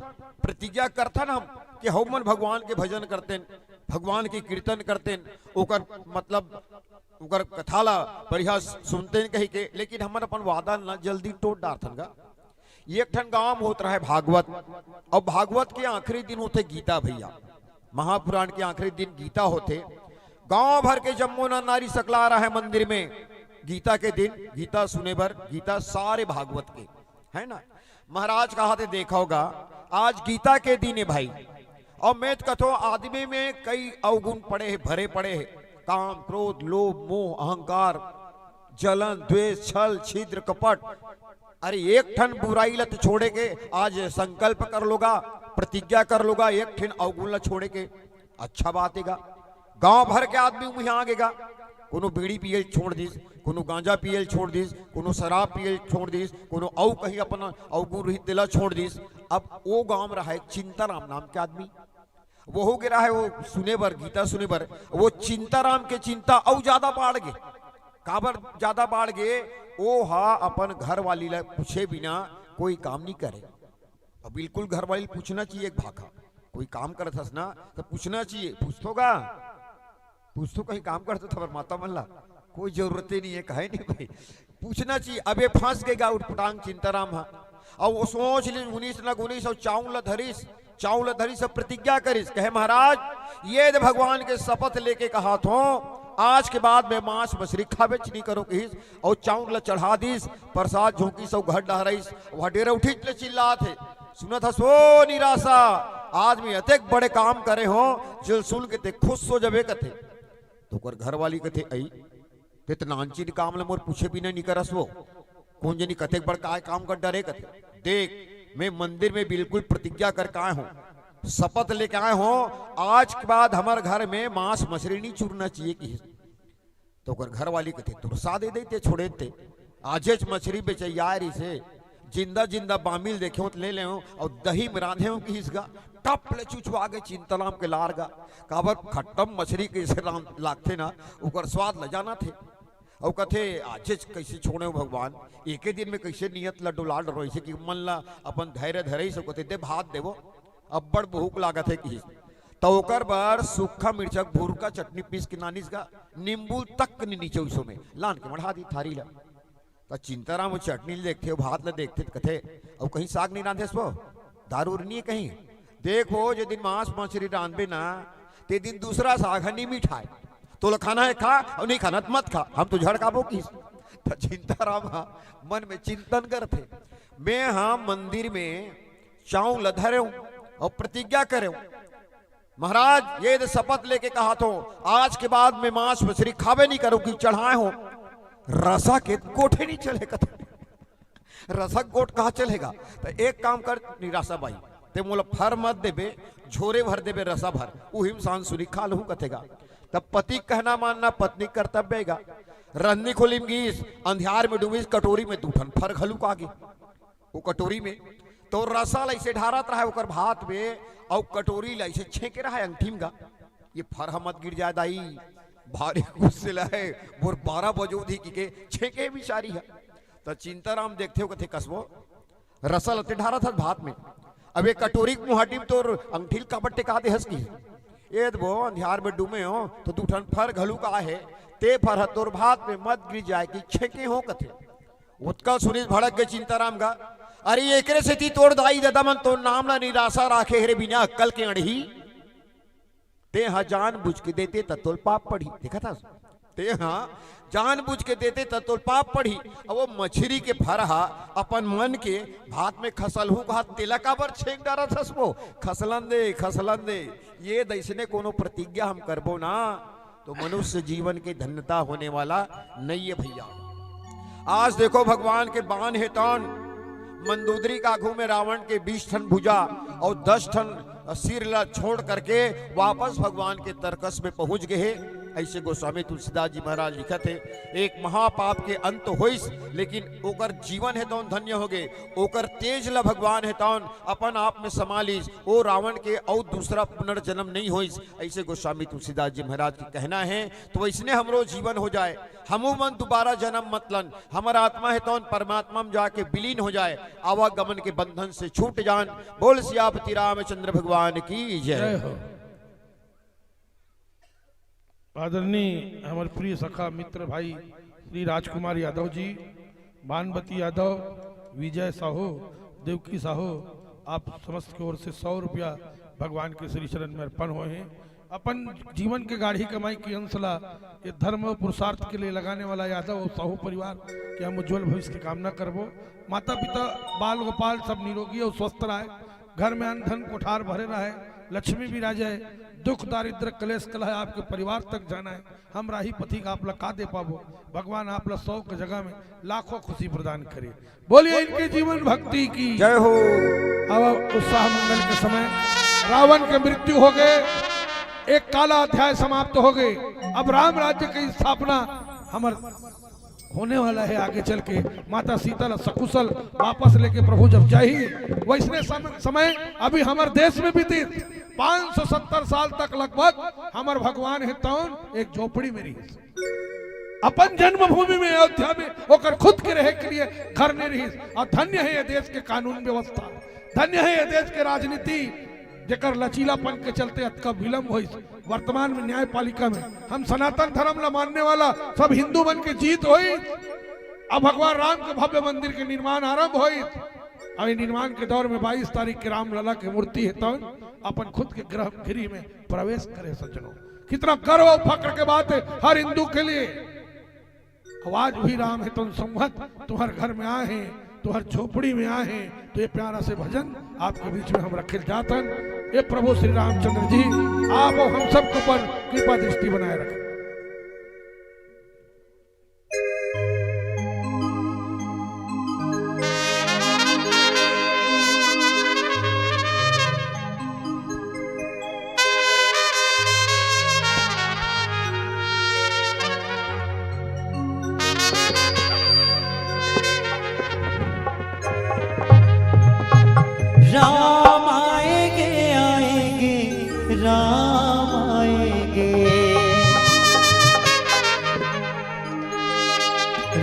प्रतिज्ञा करथन हम कि हम मन भगवान के भजन करते, भगवान की कीर्तन करते, ओकर मतलब ओकर कथा ला बढ़िया सुनते कही के, लेकिन हमर अपन वादा न जल्दी टोट डारथन गा। एक ठन गांव में होता है भागवत, और भागवत के आखिरी दिन होते गीता भैया, महापुराण के आखिरी दिन गीता होते। गांव भर के जम्मुना नारी सकला रहा है मंदिर में गीता के दिन, गीता सुने भर, गीता सारे भागवत के है ना। महाराज कहा थे देखा होगा आज गीता के दिन है भाई, और मैं कथो आदमी में कई अवगुण पड़े हैं, भरे पड़े हैं, काम क्रोध लोभ मोह अहंकार जलन द्वेष छल छिद्र कपट। अरे एक ठन बुराई लत छोड़े के आज संकल्प कर लोगा, प्रतिज्ञा कर लोगा, एक ठन अवगुण छोड़े के अच्छा बात हैगा। गांव भर के आदमी मुझे आगेगा, कोनो बीड़ी पियल छोड़ दीस, कोनो गांजा पियल छोड़ दीस, कोनो शराब पियल छोड़ दीस, कोनो औ कहीं अपना अवगुण रहित दिला छोड़ दीस। अब वो गांव में रहा एक चिंताराम नाम के आदमी, वो हो गिरा है वो सुने बर गीता सुने बर, वो चिंताराम के चिंता औ ज्यादा बाढ़ गे। काबर ज्यादा बाढ़ गे, वो हा अपन घर वाली ला पूछे बिना कोई काम नहीं करे। अब बिल्कुल घर वाली पूछना चाहिए, एक भाखा कोई काम करत हस ना तो पूछना चाहिए, पूछतोगा पूछ तो कहीं काम करते था माता मल्ला, कोई जरूरत ही नहीं है, कहे नहीं भाई पूछना चाहिए। अबे फंस गएगा उठपटांग चिंताराम हा, और वो सोच ली 19 और चावल धरिस प्रतिज्ञा करिस, कहे महाराज ये भगवान के शपथ लेके कहा थो आज के बाद मैं मांस मछली खाबे नहीं करो कहिस, और चावल चढ़ा दीस प्रसाद झोंकी सब घर डहराइस, वह डेरा उठी चिल्ला थे सुना था सो निराशा आदमी अतेक बड़े काम करे हो जिल सुन के ते खुश हो जबे कथे। तो कर घर वाली कथे आई ते नानची काम ले मोर पूछे बिना नहीं करस, वो कौन जनी कथेक बड़ काय काम कर डरे कथे। देख मैं मंदिर में बिल्कुल प्रतिज्ञा करके आए हूँ, शपथ लेके आए हो आज के बाद हमारे घर में मांस मछली नहीं चुरना चाहिए कि। तो कर घर वाली कथे तुरसा दे देते छोड़े थे, आजेच मछली बेचे यार इसे जिंदा जिंदा बामिल देखे ले ले और दही में राधे हो कि इसका टप ले चुचवा के चिंताराम के लारगा काबर खट्टम मछली कैसे लागते ना उकर स्वाद ल जाना थे। और कथे आजे कैसे छोड़े हो भगवान, एक ही दिन में कैसे नियत लड्डू लाड रही से कि मन ला अपन धैर्य धरे सब कथे दे भात देवो अब बड़ भूख लागत है कि। तो ओकर बर सूखा मिर्चक भूर का चटनी पीस के नानिस का नींबू तक नीचे उसो में लान के बढ़ा दी थारी ला। तो चिंताराम वो चटनी देखते हो भात ले देखते कथे और कहीं साग नहीं रांधे सो दारू नहीं है कहीं। देखो जो दिन मांस मछली रांधे ना ते दिन दूसरा साग नहीं मिठाई तो खाना है खा और नहीं खाना मत खा, हम तो झड़ काबो की। तो चिंताराम हाँ मन में चिंतन करते मैं हाँ मंदिर में चाऊ धरे हूं और प्रतिज्ञा करे हूं महाराज ये शपथ लेके कहा तो आज के बाद मैं मांस मछली खावे नहीं करूं कि चढ़ाए हो रसा के गोठे नहीं चलेगा, रसा गोट कहा चलेगा। तो एक काम कर निराशा बाई ते मोला फर मत देबे झोरे भर देबे रसा भर उहिम सांस सुनी खा लहू कथेगा। तब पति कहना मानना पत्नी कर्तव्यगा, रन्नी खोलिम गीस अंधियार में डूबीस कटोरी में दूठन फर घलू आगे वो कटोरी में तो रसा ऐसे ढारत रहा है भात में और कटोरी ऐसे छेके रहा है अंगठीम का ये फर मत गिर जाए दाई भारी गुस्से है मोर 12 बजे धी के छेके बिचारी है। तो चिंताराम देखते हो कथे कसबो रसा लते ढारा था भात में, अब एक कटोरी मुहाटी में तोर अंगठील काबट टेका दे हंस की ये वो अंधियार में डूमे हो तो दूठन फर घलू का है ते फर तोर भात में मत गिर जाए कि छेके हो कथे। उत्का सुनील भड़क गए चिंताराम का अरे एकरे से ती तोड़ दाई दादा मन तो नाम ना निराशा राखे हेरे बिना अक्कल के अड़ही ते हाँ जान बुझ के देते तत्तोल पाप पढ़ी देखा था ते हाँ जान बुझ के देते तत्तोल पाप पढ़ी। अब वो मछली के फरहा अपन मन के भात में खसल हूँ कहा तेला काबर छेक डारा था वो खसलन दे ये दैसने कोनो प्रतिज्ञा हम करबो ना तो मनुष्य जीवन के धन्यता होने वाला नहीं है भैया। आज देखो भगवान के बाण है तौन मंदोदरी का आगू में रावण के 20 ठन भुजा और 10 ठन सिर ला छोड़ करके वापस भगवान के तरकस में पहुंच गए। ऐसे गोस्वामी तुलसीदास जी महाराज लिखत है एक महापाप के अंत होइस लेकिन ओकर जीवन है तौन धन्य हो गए, ओकर तेज ला भगवान है तौन अपन आप में समालिस ओ रावण के और दूसरा पुनर्जन्म नहीं होइस। ऐसे गोस्वामी तुलसीदास जी महाराज की कहना है। तो इसने हमरो जीवन हो जाए हमू मन दोबारा जन्म मतलन हमारा आत्मा है तौन परमात्मा में जाके विलीन हो जाए, आवागमन के बंधन से छूट जान। बोल सियापति रामचंद्र भगवान की जय हो। आदरणीय हमारे प्रिय सखा मित्र भाई श्री राजकुमार यादव जी, भानवती यादव, विजय साहू, देवकी साहू, आप समस्त की ओर से 100 रुपया भगवान के श्री चरण में अर्पण हुए हैं। अपन जीवन के गाढ़ी कमाई की अंशला ये धर्म और पुरुषार्थ के लिए लगाने वाला यादव और साहू परिवार के हम उज्जवल भविष्य की कामना करबो। माता पिता बाल गोपाल सब निरोगी और स्वस्थ रहे, घर में अन्न धन कोठार भरे रहे, लक्ष्मी विराजे, दुख दारिद्र क्लेश कलह आपके परिवार तक जाना है। हम राही पति का आप का दे पाबो, भगवान आप 100 की जगह में लाखों खुशी प्रदान करे। बोलिए इनके जीवन भक्ति की जय हो। अब उत्साह मंगल के समय रावण के मृत्यु हो गए, एक काला अध्याय समाप्त हो गए। अब राम राज्य की स्थापना हमार होने वाला है। आगे चल के माता सीता सकुशल वापस लेके प्रभु जब जाही, वैसने समय अभी हमारे देश में भी थी 570 साल तक लगभग हमार भगवान है तौन एक झोपड़ी में रही, अपन जन्मभूमि में अयोध्या में होकर खुद के रहे के लिए घर नहीं रही। और धन्य है ये देश के कानून व्यवस्था, धन्य है ये देश के राजनीति जेकर लचीलापन के चलते अतका विलंब हो। वर्तमान में न्यायपालिका में हम सनातन धर्म ला मानने वाला सब हिंदू बन के जीत हुई। अब भगवान राम के भव्य मंदिर के निर्माण आरंभ हुई। अब निर्माण के दौर में 22 तारीख के रामलला की मूर्ति है तो अपन खुद के गृह में प्रवेश करे। सज्जनों, कितना गर्व और फक्र के बात है हर हिंदू के लिए। आज भी राम है तो संवत तुम्हारे घर में आए हैं, तुम्हारे झोपड़ी में आए हैं, तो ये प्यारा से भजन आपके बीच में हम रखे जातन। ये प्रभु श्री रामचंद्र जी आप और हम सबके ऊपर कृपा दृष्टि बनाए रखें। राम आएंगे आएंगे राम आएंगे,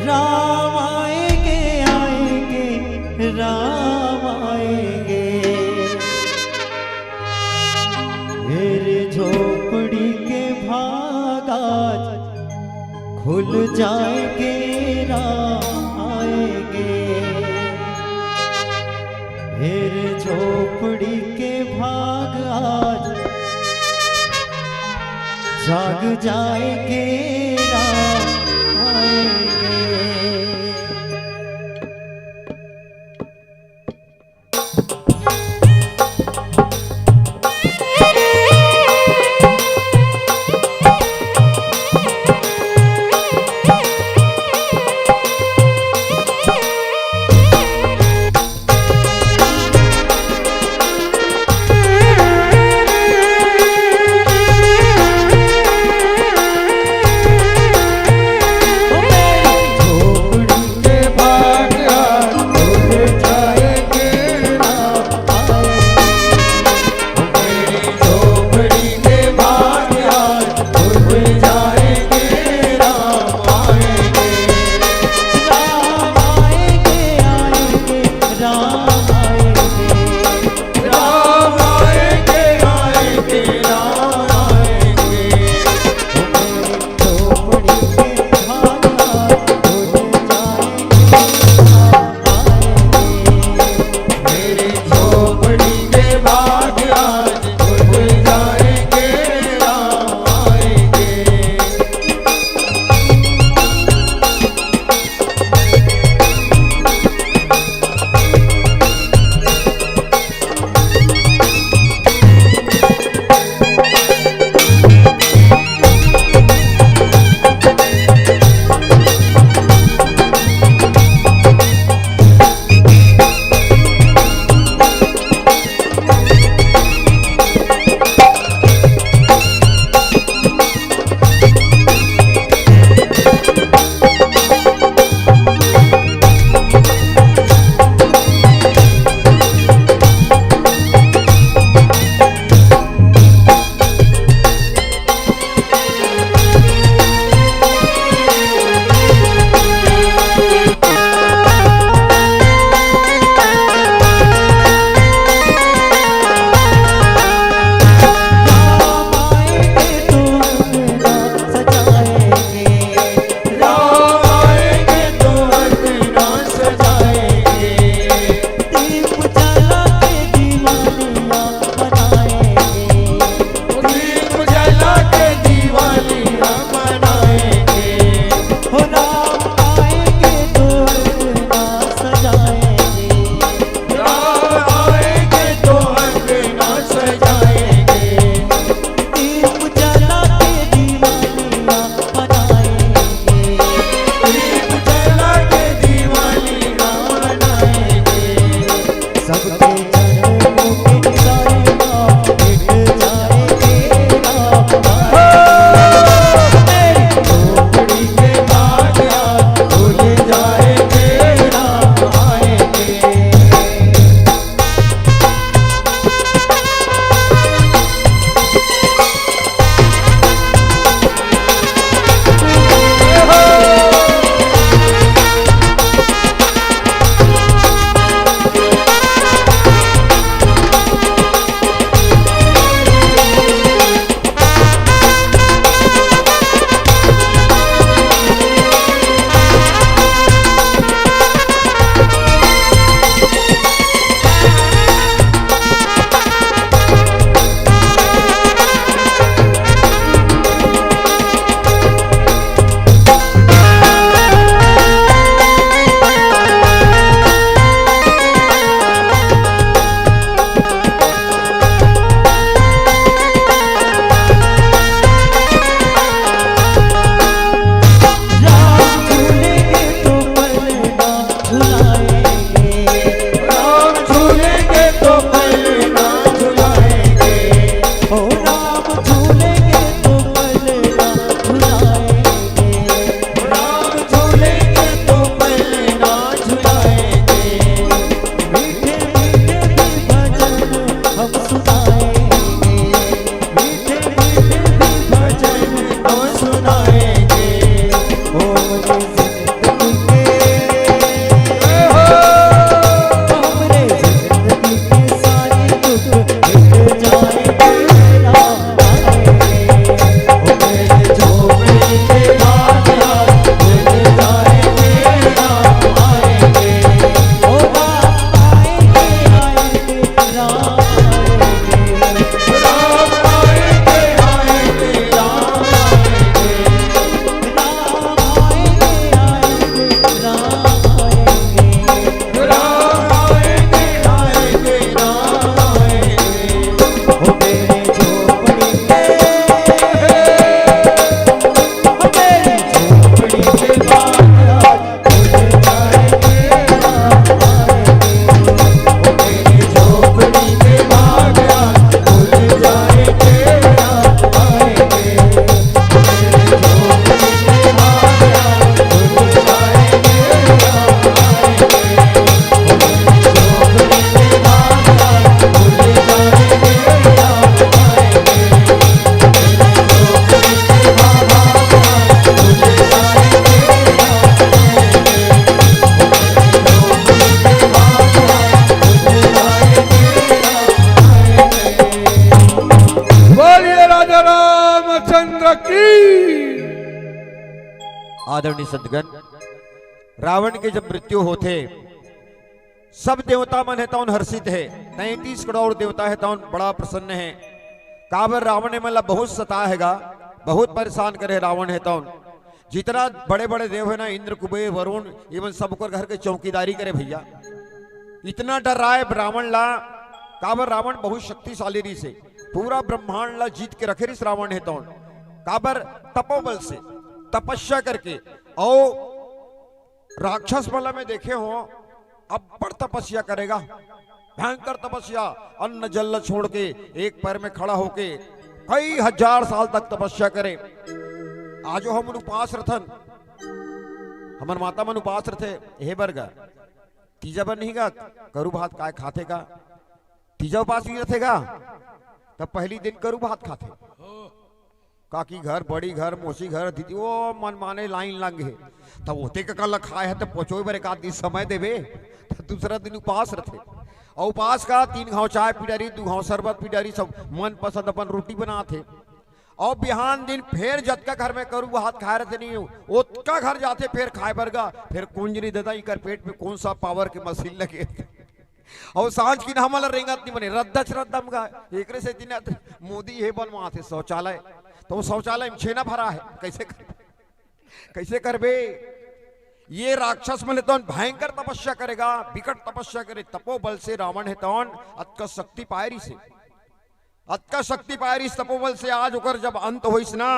राम आएंगे आएंगे राम आएंगे। मेरे झोपड़ी के भाग आज खुल जाएंगे राम आएंगे। मेरे झोपड़ी के भाग आज जाग जाएंगे राम आएंगे। मेरी की। आदरणीय संतगण, रावण के जब मृत्यु होते सब देवता मन है तौन हर्षित है, 33 करोड़ देवता है तौन बड़ा प्रसन्न है। काबर रावण ने मतलब बहुत सता हैगा, बहुत परेशान करे रावण है तौन। जितना बड़े बड़े देव है ना, इंद्र कुबेर वरुण एवं सबकर घर के चौकीदारी करे भैया। इतना डर रहा है रावण ला, काबर रावण बहुत शक्तिशाली रही से पूरा ब्रह्मांड ला जीत के रखे इस रावण है तौन। काबर तपोबल से तपस्या करके और राक्षस मला में देखे हो अब बड़ तपस्या करेगा, भयंकर तपस्या, अन्न जल छोड़ के एक पैर में खड़ा होके कई हजार साल तक तपस्या करे। आजो हम उपास रथन, हमर माता मन उपास रथे, हे बरगा तीजा बन नहीं गा करू भात काय खाते का, तीजा उपास नहीं रथेगा तब पहली दिन करू भात खाते। काकी घर, बड़ी घर, मौसी घर, दीदी वो मन माने लाइन लंग है तब होते का कल खाए है तो पहुंचो बार एक आध दिन समय देवे तो दूसरा दिन उपास रथे। और उपास का 3 घाव चाय पिडारी, 2 घाव शरबत पिडारी, सब मन पसंद अपन रोटी बनाते। और बिहान दिन फिर जतका घर में करू भात खाए रहते नहीं ओतका घर जाते फिर खाए बरगा, फिर कुंजरी देता इकर पेट में कौन सा पावर के मशीन लगे। और सांझ की ना हमारा रेंगत नहीं बने रद्दा श्रद्धम का एक से दिन मोदी ये बनवा थे शौचालय, तो वो शौचालय में छेना भरा है, कैसे करबे। ये राक्षस मन तो भयंकर तपस्या करेगा, विकट तपस्या करे, तपोबल से रावण है तौन अतका शक्ति पायरी से, अतका शक्ति पायरी तपोबल से आज ओकर जब अंत होइस ना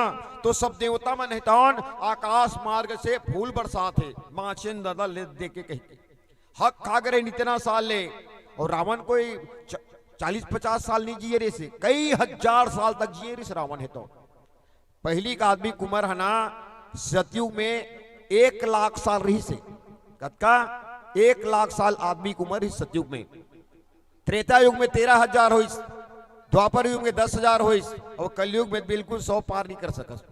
तो सब देवता मन है तौन आकाश मार्ग से फूल बरसाते माचेन दादा ले दे के कहते हक खा करे इतना साल ले। और रावण कोई 40-50 साल नहीं जिए रे से, कई हजार साल तक जिए रे रावण है तो। पहली का आदमी कुमार है ना सतयुग में 1 लाख साल रही से, कतका 1 लाख साल आदमी की उम्र सतयुग में। त्रेता युग में 13,000 होइस, द्वापर युग में 10,000 होइस और कलयुग में बिल्कुल 100 पार नहीं कर सकस।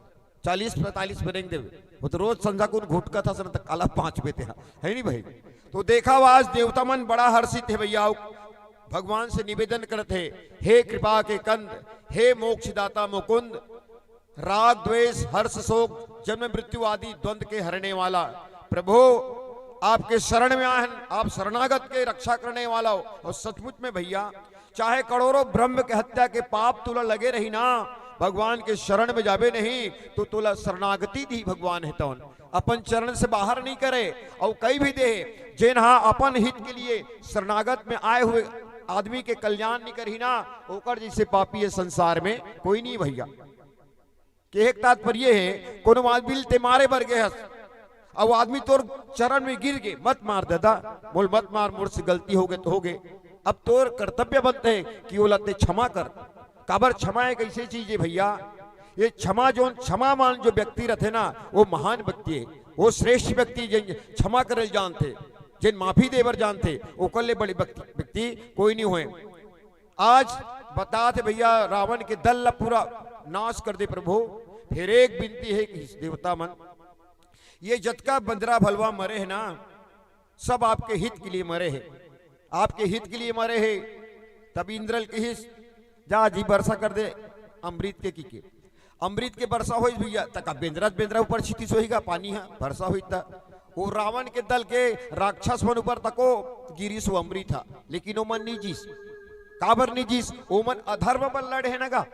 40-45 में रेंग देवे वो तो रोज संध्या को घुटका था तक काला 5 बेते है नहीं भाई। तो देखा आज देवता मन बड़ा हर्षित है भैया, भगवान से निवेदन करते हे कृपा के कंद, हे मोक्षदाता मुकुंद, राग द्वेष हर्ष शोक जन्म मृत्यु आदि द्वंद के हरने वाला प्रभु आपके शरण में आए, आप शरणागत के रक्षा करने वाला हो। और सचमुच में भैया चाहे करोड़ों ब्रह्म के हत्या के पाप तुला लगे रही ना, भगवान के शरण में जाबे नहीं तो तुला शरणागति दी भगवान है तौन, अपन चरण से बाहर नहीं करे। और कई भी दे जिन अपन हित के लिए शरणागत में आए हुए आदमी के कल्याण नहीं करी ना, ओकर जैसे पापी है संसार में कोई नहीं भैया। के एक तात्पर्य है कोनो आदमी ते मारे बर गए हस अब आदमी तोर चरण में गिर गए, मत मार दादा, बोल मत मार, मुझसे गलती हो गए तो हो गए। अब तोर कर्तव्य बनते है कि वो लते क्षमा कर। काबर क्षमा एक ऐसी चीज है भैया, ये क्षमा जो क्षमा मान जो व्यक्ति रहते ना वो महान व्यक्ति है, वो श्रेष्ठ व्यक्ति जिन क्षमा करे जानते, जिन माफी देवर जानते, वो कल्ले बड़े व्यक्ति कोई नहीं हुए। आज बताते भैया रावण के दल ला पूरा नाश कर दे प्रभु। फिर एक विनती है कि देवता मन ये जतका बंदरा भलवा मरे है ना सब आपके हित के लिए मरे हैं, आपके हित के लिए मरे हैं। तब इंद्रल के हिस जा जी वर्षा कर दे अमृत के अमृत के वर्षा हो भैया तक बेंद्रा ऊपर छितिस होगा पानी है वर्षा हुई था। वो रावण के दल के राक्षस मन ऊपर तको गिरीस वो अमृत था, लेकिन वो मन नहीं जीस। काबर नहीं जीस, वो मन अधर्म पर लड़े है ना,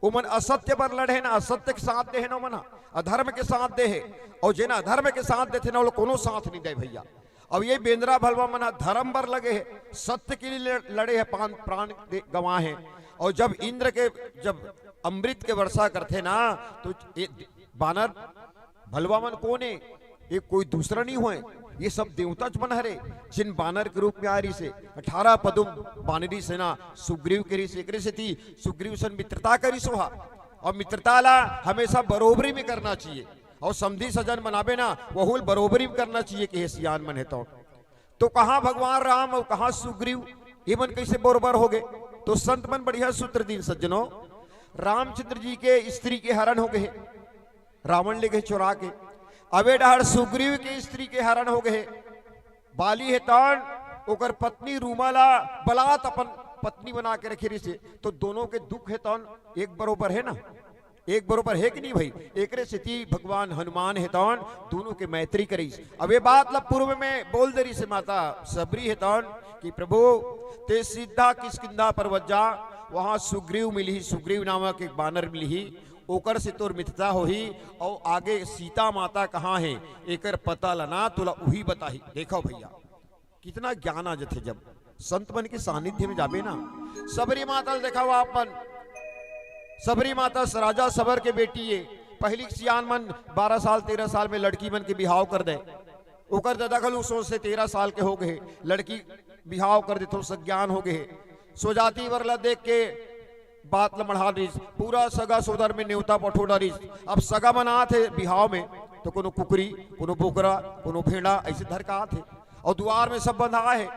वो मन असत्य पर लड़े है ना, असत्य के साथ दे है ना, मन अधर्म के साथ दे है। और जेना अधर्म के साथ देते ना वो कोनो साथ नहीं दे भैया। अब ये बेंद्रा भलवा मना धर्म पर लगे है, सत्य के लिए लड़े है, प्राण गंवा है। और जब इंद्र के जब अमृत के वर्षा करते ना तो बानर भलवा मन कौन है, ये कोई दूसरा नहीं हुए, ये सब देवता बन हरे जिन बानर के रूप में आ रही से 18 पदुम बानरी सेना सुग्रीव के एक से थी। सुग्रीव से मित्रता करी सोहा और मित्रता ला हमेशा बरोबरी में करना चाहिए और समधी सजन मनाबे ना वहुल बरोबरी में करना चाहिए कि सियान मन है तो कहाँ भगवान राम और कहाँ सुग्रीव, ये मन कैसे बरोबर हो गए। तो संत मन बढ़िया सूत्र दीन सज्जनों, रामचंद्र जी के स्त्री के हरण हो गए, रावण ले गए चुरा के। अबे डहर सुग्रीव के स्त्री के हरण हो गए, बाली है तान ओकर पत्नी रूमाला बलात् अपन पत्नी बना के रखे से। तो दोनों के दुख है तान एक बरोबर है ना, एक बरोबर है कि नहीं भाई। एकरे स्थिति भगवान हनुमान हेतौन दोनों के मैत्री करी। अब ये बात लब पूर्व में बोल दरी से माता सबरी हेतौन कि प्रभु ते सीधा किसकिंदा पर्वत जा, वहां सुग्रीव मिली, सुग्रीव नामक एक बानर मिली, ओकर से तोर मित्रता होही, और आगे सीता माता कहाँ है एकर पता लना तुला उही बताही। देखो भैया कितना ज्ञान आ जाते जब संत मन के सानिध्य में जाबे ना। सबरी माता देखा हुआ अपन, सबरी माता राजा सबर के बेटी है, पहली सियान मन 12 साल 13 साल में लड़की मन के बिहाव कर दे, ओकर दादा खलू सोच से 13 साल के हो गए, लड़की बिहाव कर दे, थोड़ा ज्ञान हो गए, सो जाती वरला देख के बात ल बढ़ा रही, पूरा सगा सोदर में न्योता पठोड़ा रही। अब सगा बना थे बिहाव में तो कोनो कुकरी, कोनो बोकरा, कोनो भेड़ा ऐसे धर का थे, और द्वार में सब बंधा है।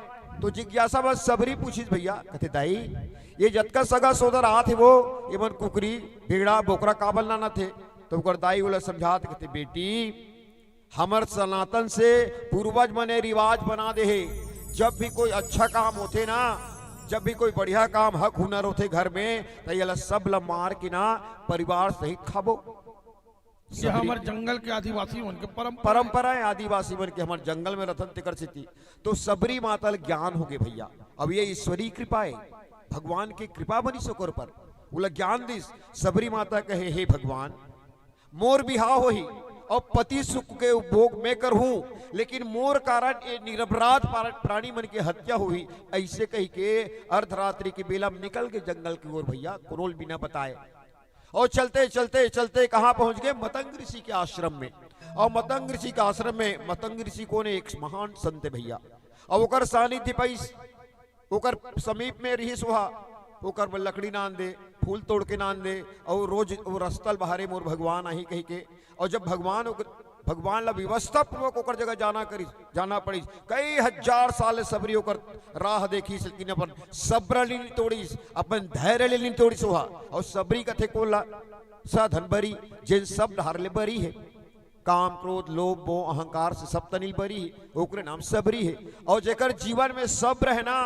तो जिज्ञासा बस सबरी पूछी भैया, कहते दाई ये जतका सगा सोदर आते वो ये मन कुकरी भेड़ा बोकरा काबल ना थे। तो ओकर दाई बोला समझाते, कहते बेटी हमर सनातन से पूर्वज मने रिवाज बना दे है, जब भी कोई अच्छा काम होते ना, जब भी कोई बढ़िया काम हक हुनर होते घर में, तो ये सब ला मार के ना परिवार सहित खाबो। ये हमारे जंगल के आदिवासी मन के परंपरा है, आदिवासी मन के हमारे जंगल में रतन तिकर स्थिति। तो सबरी माता ज्ञान हो गए भैया। अब ये ईश्वरी कृपा है, भगवान की कृपा बनी सोकर पर बोला ज्ञान दिस। सबरी माता कहे हे भगवान मोर बिहाव हो ही और पति सुख के उपभोग में करहूं, लेकिन मोर कारण ये निरपराध प्राणी मन की हत्या हुई। ऐसे कही के अर्धरात्रि की बेला में निकल के जंगल की ओर भैया कोरोल बिना बताए, और चलते चलते चलते कहां पहुंच गए, मतंग ऋषि के आश्रम में। और मतंग ऋषि के आश्रम में, मतंग ऋषि को ने एक महान संत है भैया, और ओकर सानिध्य पैस ओकर समीप में रही सुहा, ओकर में लकड़ी नान दे, फूल तोड़ के नान दे, और रोज वो रस्तल बहारे मोर भगवान आही कही के। और जब भगवान ला व्यवस्था पूर्वक ओकर जगह जाना पड़ी, कई हजार साल सबरी ओकर राह देखी, लेकिन अपन सब्र लीनी तोड़ी, अपन धैर्य लीनी तोड़ी सोहा। और सबरी कथे कोला साधन बरी जिन सब हार ले बरी है, काम क्रोध लोभ मोह अहंकार से सब तनिल बरी है, ओकरे नाम सबरी है। और जेकर जीवन में सब्र है ना,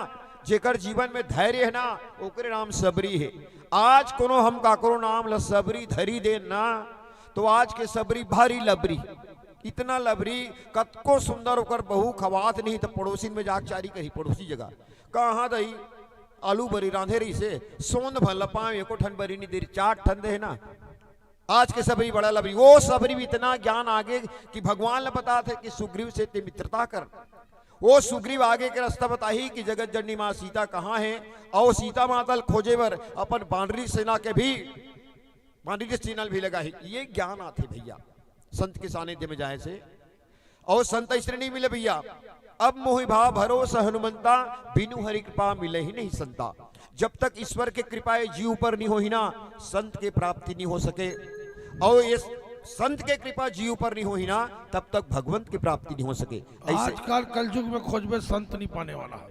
जेकर जीवन में धैर्य है ना, ओकरे नाम सबरी है। आज कोनो हम काकरो नाम ल सबरी धरी दे ना, तो आज के सबरी भारी लबरी, इतना लबरी कतको सुंदर होकर बहू खवात नहीं तो पड़ोसी में जाग चारी कही, पड़ोसी जगह कहाँ दही आलू बरी रांधे रही से सोंद भल पाए एको ठन बरी नहीं देरी 4 ठन दे है ना। आज के सबरी बड़ा लबरी, वो सबरी भी इतना ज्ञान आगे कि भगवान ने बता थे कि सुग्रीव से ते मित्रता कर। वो सुग्रीव आगे के रास्ता बताही कि जगत जननी माँ सीता कहाँ है, और सीता माता खोजे बर अपन बांडरी सेना के भी बांडरी सेना भी लगा ही। ये ज्ञान आते भैया संत के सानिध्य में जाए से। और संत ऐसे नहीं मिले भैया, अब मोहि भाव भरोसा हनुमंता, बिनु हरि कृपा मिले ही नहीं संता। जब तक ईश्वर के कृपा जीव पर नहीं हो ही ना, संत के प्राप्ति नहीं हो सके। और ये संत के कृपा जीव पर नहीं हो ही ना, तब तक भगवंत की प्राप्ति नहीं हो सके। आजकल कलयुग में खोजबे संत नहीं पाने वाला है,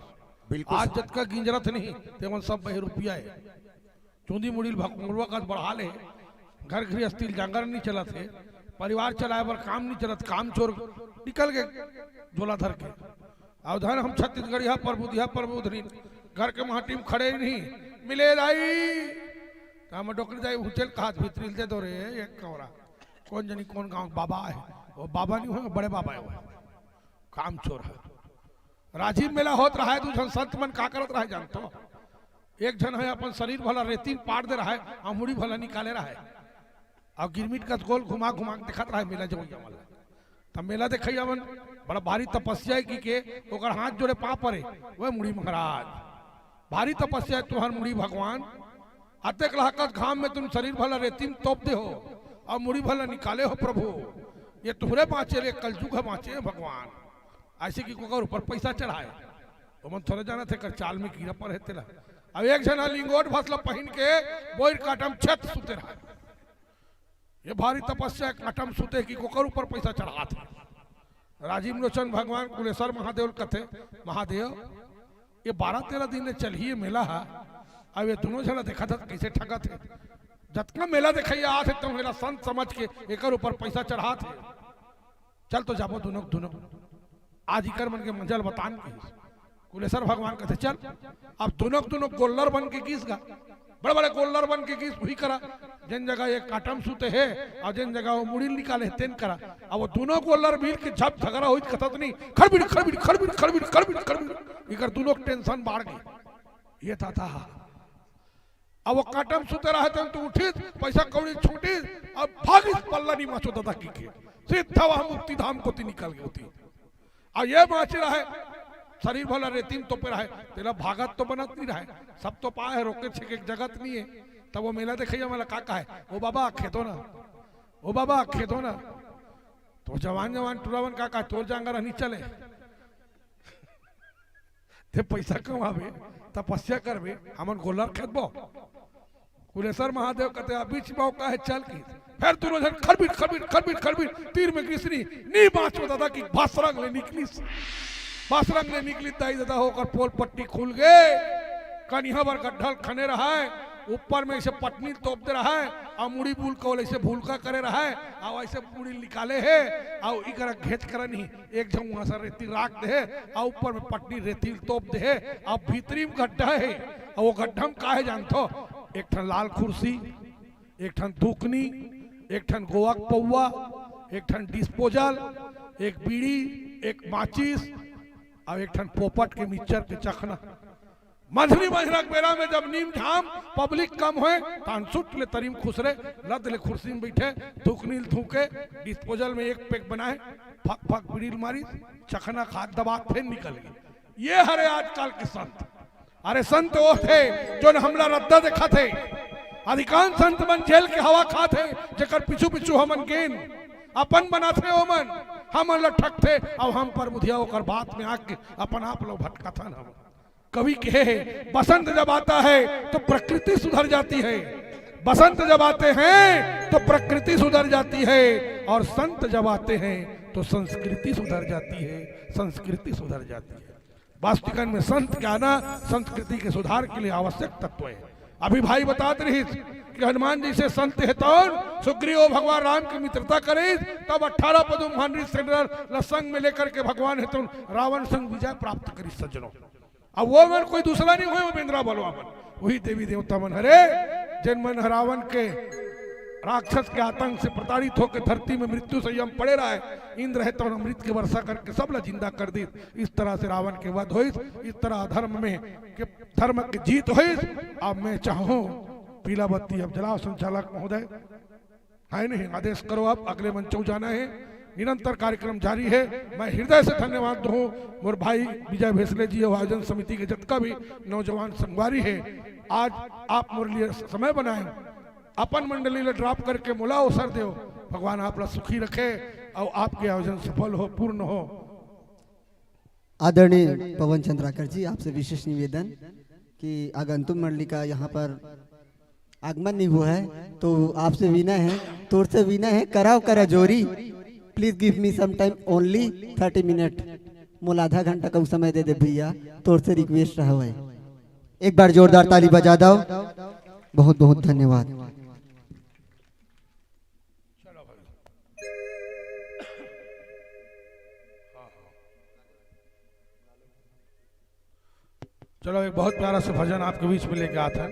बिल्कुल आज जत का गिंजरत नहीं तेवन सब बही रुपया है, चूंदी मुड़ी भगवा का बढ़ा ले, घर गृहस्थी जांगर नहीं चला थे, परिवार चलाए पर काम नहीं चलत, काम चोर निकल गए झोला धर के। अवधान हम छत्तीसगढ़ यहाँ प्रबुद्ध नहीं, घर के वहां टीम खड़े ही नहीं मिले लाई, हम डॉक्टर जाए हुचल कहा भीतरी दे दो रे एक कमरा, कौन जानी कौन गांव बाबा है, वो बाबा नहीं हो बड़े बाबा है, वो काम चोर है। राजीव मेला होत रहा है, दूसरा संत मन का करत रहा है जानतो, एक जन है अपन शरीर भला रेतीन पाट दे रहा है, अमुड़ी भला निकाले रहा है, और गिरमिट का गोल घुमा घुमा दिखत रहा है मेला जब वाला। तब मेला देखिए मन बड़ा भारी तपस्या की के ओकर हाथ जोड़े पा पड़े, वह मुड़ी महाराज भारी तपस्या तुहर मुड़ी भगवान, अतेक लाकत घाम में तुम शरीर भला रेतीम तोप दे हो, और मुड़ी भला निकाले हो प्रभु, ये तुहरे बाँचे रे कलयुग है बाँचे भगवान। ऐसे की कोकर ऊपर पैसा चढ़ाए तो मन थोड़ा जाना थे कर चाल में कीड़ा पर है तेला। अब एक जना लिंगोट भसला पहन के बोर काटम छत सुते रहा, ये भारी तपस्या काटम सुते की कोकर ऊपर पैसा चढ़ा थे। राजीव लोचन भगवान कुलेश्वर महादेव कथे महादेव ये 12-13 दिन चल ही मेला है। अब ये दोनों जना देखा था कैसे ठगा थे, जतना मेला देखिए आ थे तुम मेरा संत समझ के एक ऊपर पैसा चढ़ा थे। चल तो जाबो दोनों आज इकर मन के मंजल बतान की कुलेश्वर भगवान कहते चल अब दोनों गोल्लर बन के किस गा बड़े बड़े गोल्डर बन के किस हुई करा जिन जगह ये काटम सूते है और जिन जगह वो मुड़ी निकाले तेन करा अब वो दोनों गोल्डर मिल के झप झगड़ा हुई कथत नहीं खड़बिड़ खड़बिड़ खड़बिड़ खड़बिड़ खड़बिड़ खड़बिड़ इकर दोनों टेंशन बढ़ गई ये था अब वो काटम सूते रहे तो उठी पैसा कौड़ी छूटी अब भागी पल्ला नहीं माचो दादा की के सीधा वहां मुक्ति धाम को निकल गई होती और ये माची रहे शरीर भला रेतीम तो पे रहे तेरा भागत तो बनत नहीं रहे सब तो पाए है रोके छे एक जगत नहीं है तब वो मेला देखिए वाला काका है वो बाबा खेतो ना वो बाबा खेतो ना तो जवान जवान टूरावन काका तोर जांगा नहीं चले ते पैसा कमावे तपस्या करबे हमन गोलर खेतबो कुलेश्वर महादेव कहते बीच मौका है चल की फिर दोनों जन खरबिट खरबिट खरबिट खरबिट तीर में किसनी नी बाँच दादा की भासरंग ले निकली बासरंग ने निकली ताई दादा होकर पोल पट्टी खुल गए कन्हा पर गड्ढल खने रहा है ऊपर में ऐसे पटनी तोप दे रहा है और मुड़ी बुल को ऐसे भूलका करे रहा है और ऐसे मुड़ी निकाले है और इकरा घेच कर नहीं एक जम वहां से रेती राख दे और ऊपर में पटनी रेती तोप दे और भीतरी में गड्ढा है और वो गड्ढा में का है जानतो एक ठन लाल कुर्सी एक ठन दुकनी एक ठन गोवा पौवा एक ठन डिस्पोजल एक बीड़ी एक माचिस और एक ठन पोपट के मिक्सचर के चखना मधुरी मजरक बेरा में जब नीम झाम पब्लिक कम होए तान सुट ले तरीम खुसरे लद ले कुर्सी में बैठे थूकनील थूके डिस्पोजल में एक पैक बनाए फक फक बीड़ी मारी चखना खाद दबा फिर निकल गई ये हरे आजकल के संत अरे संत वो थे जो हमला रद्दा देखा थे अधिकांश संत मन जेल के हवा खाते जेकर पिछू पिछू हमन गेन अपन बनाते ओमन हम लठक थे और हम पर बुधिया होकर बात में आके अपन आप लोग भटका था हम कवि कहे बसंत जब आता है तो प्रकृति सुधर जाती है बसंत जब आते हैं तो प्रकृति सुधर जाती है और संत जब आते हैं तो संस्कृति सुधर जाती है संस्कृति सुधर जाती है वास्तविकन में संत के आना संस्कृति के सुधार के लिए आवश्यक तत्व है अभी भाई बताते रही कि हनुमान जी से संत है तो सुग्रीव भगवान राम की मित्रता करे तब 18 पदुम भांडरी सेंटर संग में लेकर के भगवान है तो रावण संग विजय प्राप्त करी सज्जनों अब वो मन कोई दूसरा नहीं हुए बेंद्रा बलवा मन वही देवी देवता मन हरे जिन मन रावण के राक्षस के आतंक से प्रताड़ित होकर धरती में मृत्यु संयम पड़े रहा है इंद्र है तो अमृत की वर्षा करके सब ला जिंदा कर दी इस तरह से रावण के वध हुई इस तरह धर्म में के धर्म की जीत हुई अब मैं चाहूं पीला बत्ती अब जलाओ संचालक महोदय है नहीं आदेश करो अब अगले मंचों जाना है निरंतर कार्यक्रम जारी है मैं हृदय से धन्यवाद दूं मोर भाई विजय भेसले जी आयोजन समिति के जितना भी नौजवान संगवारी है आज आप मोर लिए समय बनाए अपन मंडली ले ड्रॉप करके मुला अवसर दो भगवान आप सुखी रखे और आपके आयोजन सफल हो पूर्ण हो। आदरणीय पवन चंद्राकर जी आपसे विशेष निवेदन कि आगंतुक मंडली का यहाँ पर आगमन नहीं हुआ है तो आपसे विनय है तोर से विनय है कराओ करा जोरी please give me some time only 30 minute मोल आधा घंटा का समय दे दे भैया तोर से रिक्वेस्ट रहा है एक बार जोरदार ताली बजा दो बहुत बहुत धन्यवाद। चलो एक बहुत प्यारा सा भजन आपके बीच में लेके आता है।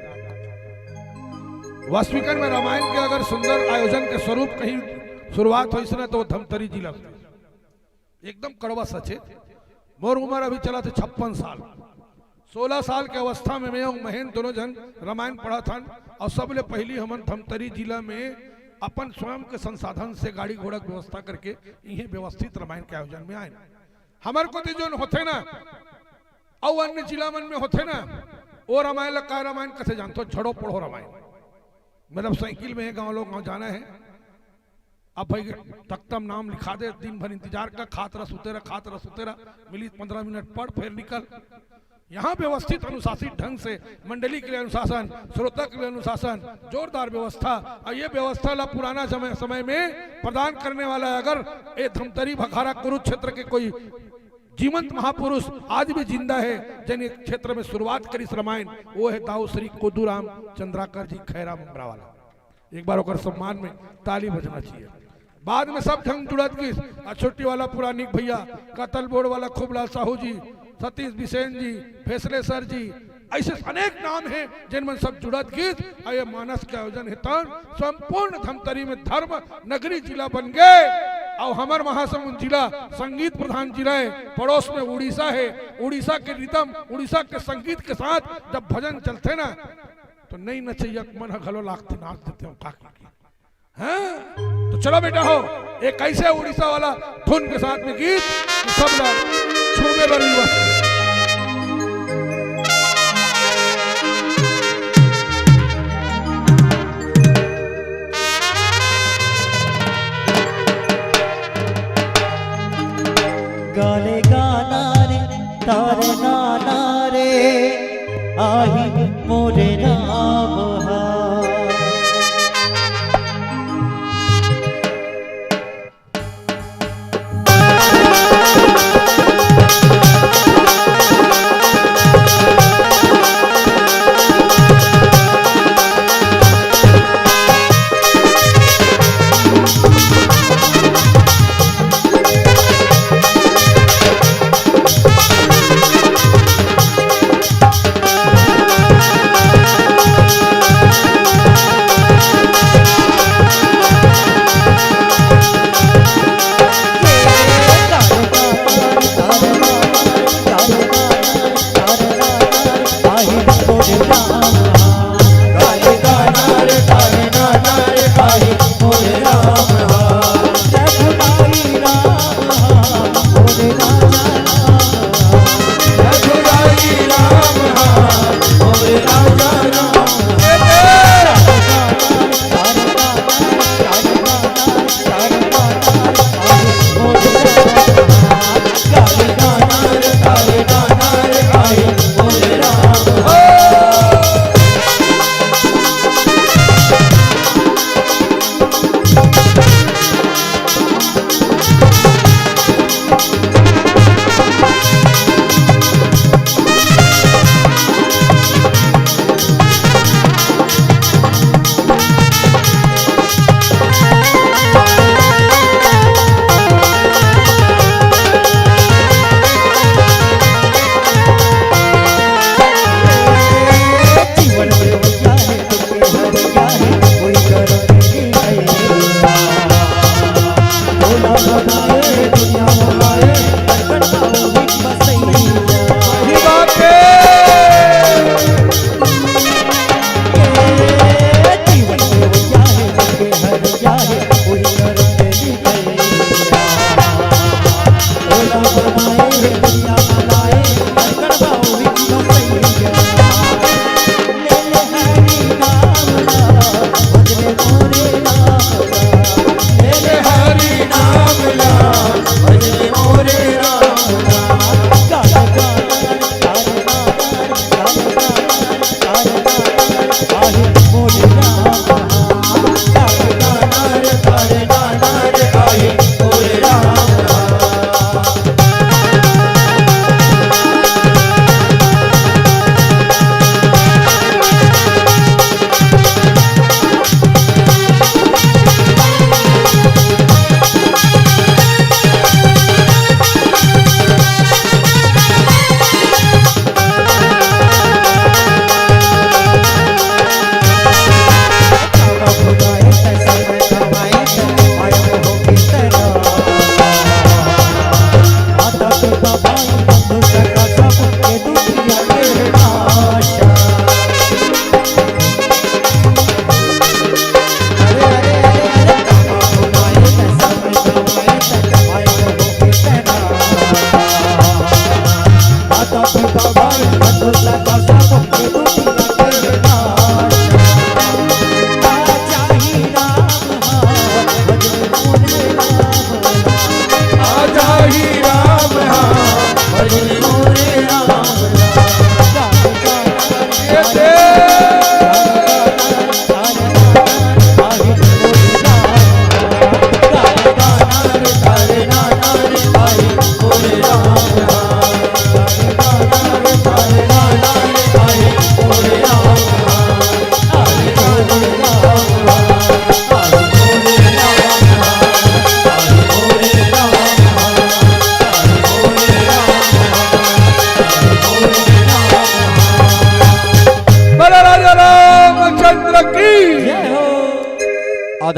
वास्तविकन में रामायण के अगर सुंदर आयोजन के स्वरूप कहीं शुरुआत हुई ना तो धमतरी जिला एकदम कड़वा सचेत मोर उम्र अभी चला था 56 साल 16 साल के अवस्था में मैं और महेंद्र दोनों जन रामायण पढ़ा था और सबले पहली हमन धमतरी जिला में अपन स्वयं के संसाधन से गाड़ी घोड़ा की व्यवस्था करके यही व्यवस्थित रामायण के आयोजन में आए हमारे को जो होते ना और अन्य जिला मन में होते ना वो रामायण का रामायण कैसे जानते हो झड़ो पढ़ो रामायण मतलब साइकिल में गांव लोग गांव जाना है अब भाई तख्तम नाम लिखा दे दिन भर इंतजार का खातरा सुतेरा मिली 15 मिनट पढ़ फिर निकल यहाँ व्यवस्थित अनुशासित ढंग से मंडली के लिए अनुशासन श्रोता के लिए अनुशासन जोरदार व्यवस्था और ये व्यवस्था ला पुराना समय में प्रदान करने वाला है अगर ये धमतरी भखारा कुरुक्षेत्र के कोई जीवंत महापुरुष आज भी जिंदा है जिन क्षेत्र में शुरुआत करी रामायण वो है दाऊ श्री कोदूराम चंद्राकर जी खैरा मुंगरा वाला एक बार होकर सम्मान में ताली बजना चाहिए बाद में सब ढंग जुड़त की छोटी वाला पुरानिक भैया कतल बोर्ड वाला खूबलाल साहू जी सतीश बिसेन जी फैसले सर जी ऐसे अनेक नाम हैं जिनमें सब जुड़त गीत और ये मानस के आयोजन हेतु संपूर्ण धमतरी में धर्म नगरी जिला बन गए और हमार महासमुंद जिला संगीत प्रधान जिला है। पड़ोस में उड़ीसा है, उड़ीसा के रिदम उड़ीसा के संगीत के साथ जब भजन चलते ना तो नहीं नचैया मन घलो लागते नाच देते हो काकी हैं। तो चलो बेटा हो एक ऐसे उड़ीसा वाला धुन के साथ में गीत सब लोग छूमे बड़ी वस्त गाले गाना रे तारे नाना रे आही मोरे नाम हा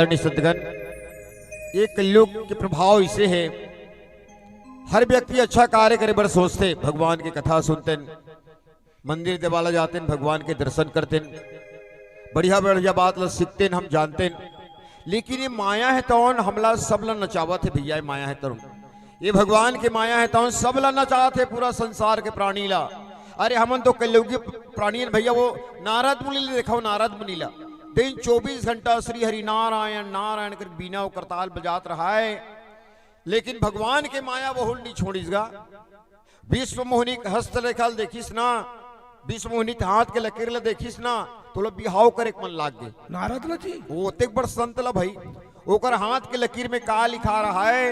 साधुगण सतगण, ये कलयुग के प्रभाव इसे है, हर व्यक्ति अच्छा कार्य करे बर सोचते, भगवान की कथा सुनते, मंदिर देवाला जाते, भगवान के दर्शन करते, बढ़िया बढ़िया बात सीखते हम जानते, लेकिन ये माया है तो हमला सब ला नचावत है भैया, माया है तो ये भगवान की माया है तो सब ला नचावत है पूरा संसार के प्राणी ला। अरे हमन तो कलयुगी प्राणी भैया, वो नारद मुनि ले देखो, नारद मुनि ला दिन 24 घंटा श्री हरि नारायण नारायण कर बीना और करताल बजात रहा है, लेकिन भगवान के माया वो नहीं छोड़ीसगा। विश्व मोहनी हस्त लेखल देखिस ना, विश्व मोहनी हाथ के लकीर ला देखिस ना, तो लो बिहाव करे मन लाग गए। नारद ला जी वो तेक बड़ संत ला भाई, ओकर हाथ के लकीर में का लिखा रहा है,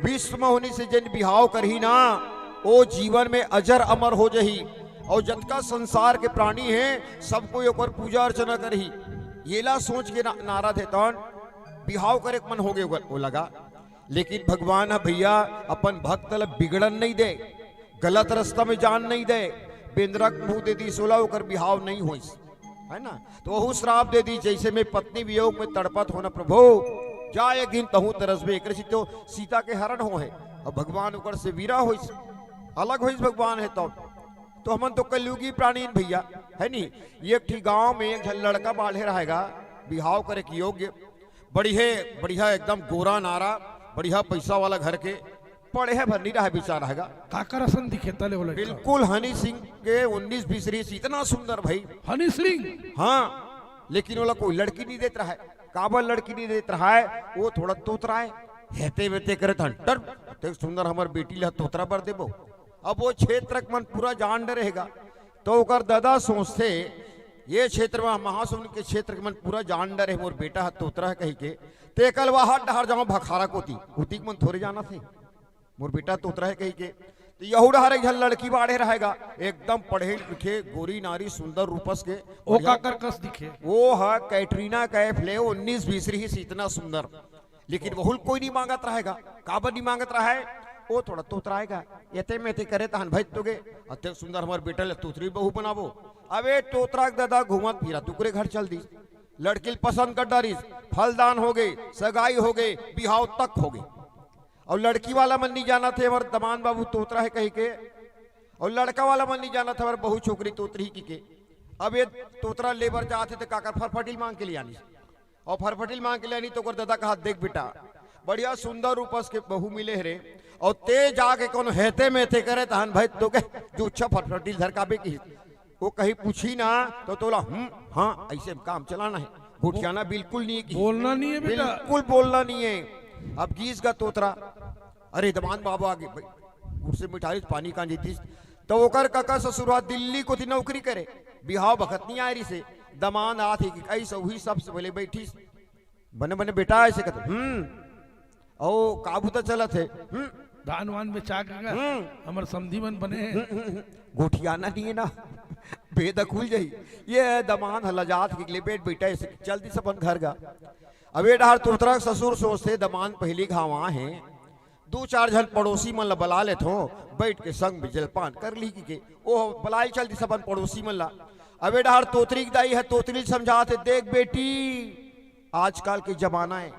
विश्व मोहनी से जन बिहाव करही ना, वो जीवन में अजर अमर हो जही, और जतका संसार के प्राणी हैं सबको ओकर पूजा अर्चना करही। ये ला सोच के नारद है तौन बिहाव करे मन हो गए वो लगा। लेकिन भगवान है भैया अपन भक्त ला बिगड़न नहीं दे, गलत रास्ता में जान नहीं दे, बेंद्रक मुंह दे दी सोला होकर बिहाव नहीं हो, है ना। तो वहु श्राप दे दी, जैसे में पत्नी वियोग में तड़पत होना प्रभु जाए गिन तहु तरसबे, एक तो सीता के हरण हो है, और भगवान ऊपर से वीरा हो अलग हो भगवान है तो हमन तो कलयुगी प्राणी भैया है नी। ये ठीक गांव में एक लड़का बाढ़े रहेगा, बिहाव करे की योग्य, बढ़िया एकदम गोरा नारा, बढ़िया पैसा वाला घर के, पढ़े है भर नहीं रहा बेचारा रहेगा, काकर असन दिखे तले वाला बिल्कुल हनी सिंह के 19-20 रेस, इतना सुंदर भाई हनी सिंह। हाँ, लेकिन वाला कोई लड़की नहीं देता है, काबल लड़की नहीं देता है, वो थोड़ा तोतरा है, हेते वेते करे तो सुंदर हमार बेटी ला तोतरा पर देबो। अब वो क्षेत्र मन पूरा जान रहेगा, तो ओकर दादा सोचते ये क्षेत्र में महासमुंद के क्षेत्र के मन पूरा जान डर है, मोर बेटा है तोतरा है कही के, ते कल वहां डहर जाओ भखारा कोती मन थोड़े जाना थे, मोर बेटा तोतरा है कही के। तो यहू डहर एक लड़की बाढ़े रहेगा, एकदम पढ़े लिखे गोरी नारी सुंदर रूपस के, वो काकर कस दिखे, वो है कैटरीना कैफ ले 19-20 रही से इतना सुंदर, लेकिन बहुल कोई नहीं मांगत रहेगा, काबर नहीं मांगत रहा है, वो थोड़ा तोतराएगा, एते में करे तहन भाई तोगे अत्य सुंदर हमार बेटा ले तोतरी बहू बनाबो। अबे तोतरा दादा घूमत फिरा तुकरे घर चल दी, लड़की पसंद कर डारिस, फलदान हो गए, सगाई हो गए, बिहाव तक हो गए, और लड़की वाला मन नहीं जाना थे हमारे दमान बाबू तोतरा है कही के, और लड़का वाला मन नहीं जाना था हमारे बहू छोकरी तोतरी की के। अब ये तोतरा लेबर जाते थे काकर फरफटिल मांग के लिए आनी, और फरफटिल मांग के लिए आनी तो दादा कहा देख बेटा बढ़िया सुंदर रूपस के बहू मिले रे, और ते जाके कौन हेते में थे करे तहन भाई तो के जो अच्छा फटफटील धरकाबे की, वो कहीं पूछी ना तो तोला हाँ ऐसे काम चलाना है, घुटियाना बिल्कुल नहीं, बोलना नहीं है बेटा, बिल्कुल बोलना नहीं है। अब गीस का तोतरा, अरे दमान बाबा आगे उससे मिठाई पानी का जीती, तो ओकर काका ससुरवा दिल्ली को थी नौकरी करे, बिहाव भगत नहीं आ रही से, दमान आ थी ऐसा वही सबसे पहले बैठी बने बने बेटा ऐसे कहते ओ काबू तो चला थे, धान वान में चाक हमार समधी मन बने गोठियाना नहीं है ना, बेद खुल जाई, ये दमान हलजात के लिए बेट बेटा ऐसे जल्दी से अपन घर गा। अब ये डहार तोतरा ससुर सोचते दमान पहली घावा है, 2-4 जन पड़ोसी मन ला बला लेत हो, बैठ के संग में जलपान कर ली के, ओ बलाई चल दी सबन पड़ोसी मन ला। अब ये डहार तोतरी की दाई है, तोतरी समझाते देख बेटी आजकल के जमाना है,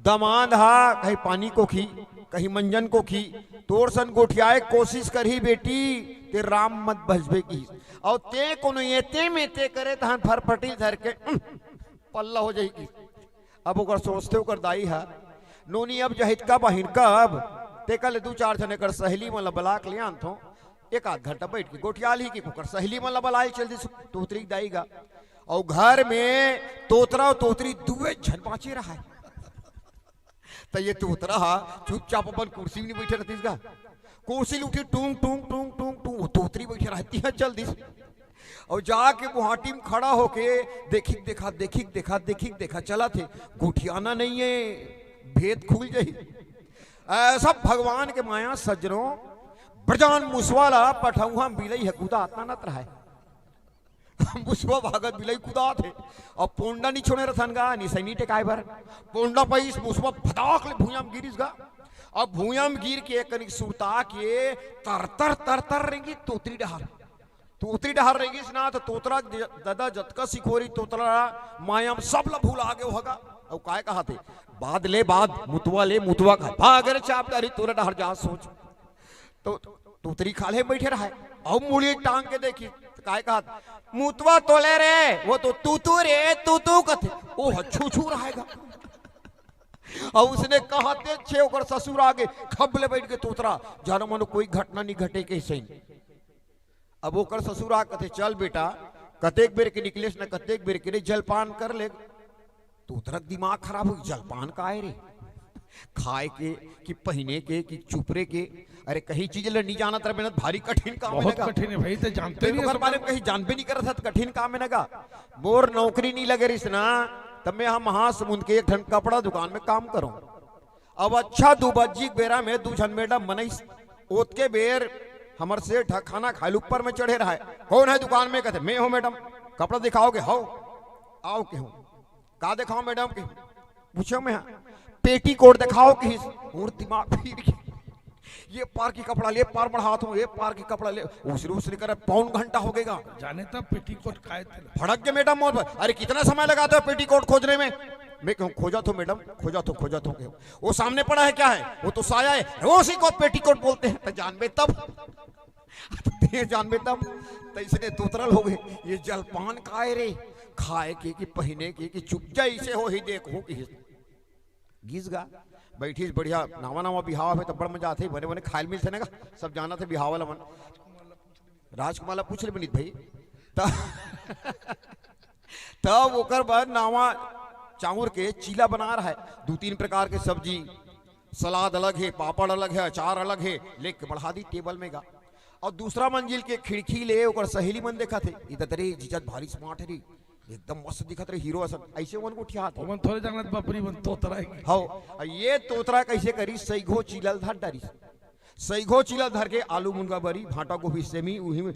दमाद हा कहीं पानी को खी कहीं मंजन को खी, तोर सन गोठियाए कोशिश करी बेटी ते राम मत भजबे की, और ते कोनो येते में ते करे तहन फरफटी धर के पल्ला हो जाएगी। अब ओकर सोचते ओकर दाई है नोनी अब जहित का बहिन कब ते कल 2-4 जने कर सहेली मन बलाक ले आन थो, 1-8 घंटा बैठ के गोठियाल ही की ओकर सहेली मन बलाई चल दी तोतरी दाई गा, और घर में तोतरा और तोतरी दुए झन बाँचे रहा है, तो ये तोतरा चुपचाप अपन कुर्सी में नहीं बैठे रहती इसका, कुर्सी उठी टूंग टूंग टूंग टूंग टूंग, तोतरी बैठे रहती है जल्दी से, और जाके गुहाटी में खड़ा होके देखिक देखा चला थे, गोठियाना नहीं है, भेद खुल जाही। ऐसा भगवान के माया सज्जनों ब्रजान मुसवाला पठौहा बिलई है कूदा आत्मा नत रहा है, मुसवा भागत बिलई कूदा थे, और पोंडा नहीं छोड़े रथन गा निसैनी टेकाय बर, पोंडा पैस मुसवा फटाक ले भूयाम गिरिस गा, और भूयाम गिर के कनिक सुता के तर रहेंगी तोतरी डहार रहेगी ना, तो तोतरा दादा जतका सिखोरी तोतरा मायाम सब ला भूल आगे होगा, और काय कहा थे बाद ले बाद मुतवा ले मुतवा खा भाग रे चापदारी तोरा डहर जा सोच तो तूतरी खाले बैठे रहा है और मुड़ी टांग के देखी तो काय कहा मुतवा तोले रे वो तो तू रे तू कथे ओ छू छू रहेगा और उसने कहा ते छे ओकर ससुर आगे खबले बैठ के तोतरा जानो मानो कोई घटना नहीं घटे के सही। अब ओकर ससुर आ कथे चल बेटा कतेक बेर के निकलेस न कतेक बेर के जलपान कर ले तोतरा दिमाग खराब हो जलपान का है रे खाए के कि पहने के कि चुपरे के अरे कहीं चीज नहीं जाना तेरा मेहनत भारी कठिन काम है बहुत कठिन है भाई तो जानते नहीं ओकर बारे में कहीं जानबे नहीं करत था कठिन काम है नगा मोर नौकरी नहीं लगे रिस ना तब मैं हम महासमुंद के एक ठन कपड़ा दुकान में काम करूं अब अच्छा दू बज्जी बेरा में दू झन मैडम मनई ओत के बेर हमर से खाना खाए ऊपर में चढ़े रहा है कौन है दुकान में कहते मैं हूं मैडम कपड़ा दिखाओगे हो आओ के हूं का दिखाओ मैडम के पूछो मैं पेटी कोट दिखाओ कि और दिमाग फिर ये पार की कपड़ा ले पार बढ़ाता हूँ ये पार की कपड़ा ले उसने करे पौन घंटा हो गएगा जाने तब पेटीकोट खाए थे फड़क के मैडम मोर पर अरे कितना समय लगाते हो पेटीकोट खोजने में मैं कहूँ खोजा तो मैडम खोजा तो वो सामने पड़ा है क्या है वो तो साया है उसी को पेटीकोट बोलते हैं तो जानबे तब तो इसने तोतरल हो गए ये जलपान खाए रे खाए के कि पहने के कि चुप जा इसे हो ही देखो कि गीस गा बैठी बढ़िया नावा बिहाव है तो बड़ मजा आते बने बने खायल मिल थे ना सब जाना थे बिहाव वाला मन राजकुमार पूछ ले विनीत भाई तब ओकर बाद नावा चाउर के चीला बना रहा है 2-3 प्रकार के सब्जी सलाद अलग है पापड़ अलग है अचार अलग है लेके बढ़ा दी टेबल में गा और दूसरा मंजिल के खिड़की ले ओकर सहेली मन देखा थे इधर जीजत भारी स्मार्ट है एकदम मस्त दिखत रहे हीरो ऐसे वन को ठिया थे मन थोड़े जंगल बापरी मन तोतरा हां ये तोतरा कैसे करी सईघो चिलल धर डारी सईघो चिलल धर के आलू मुनगा बरी भाटा गोभी सेमी उही में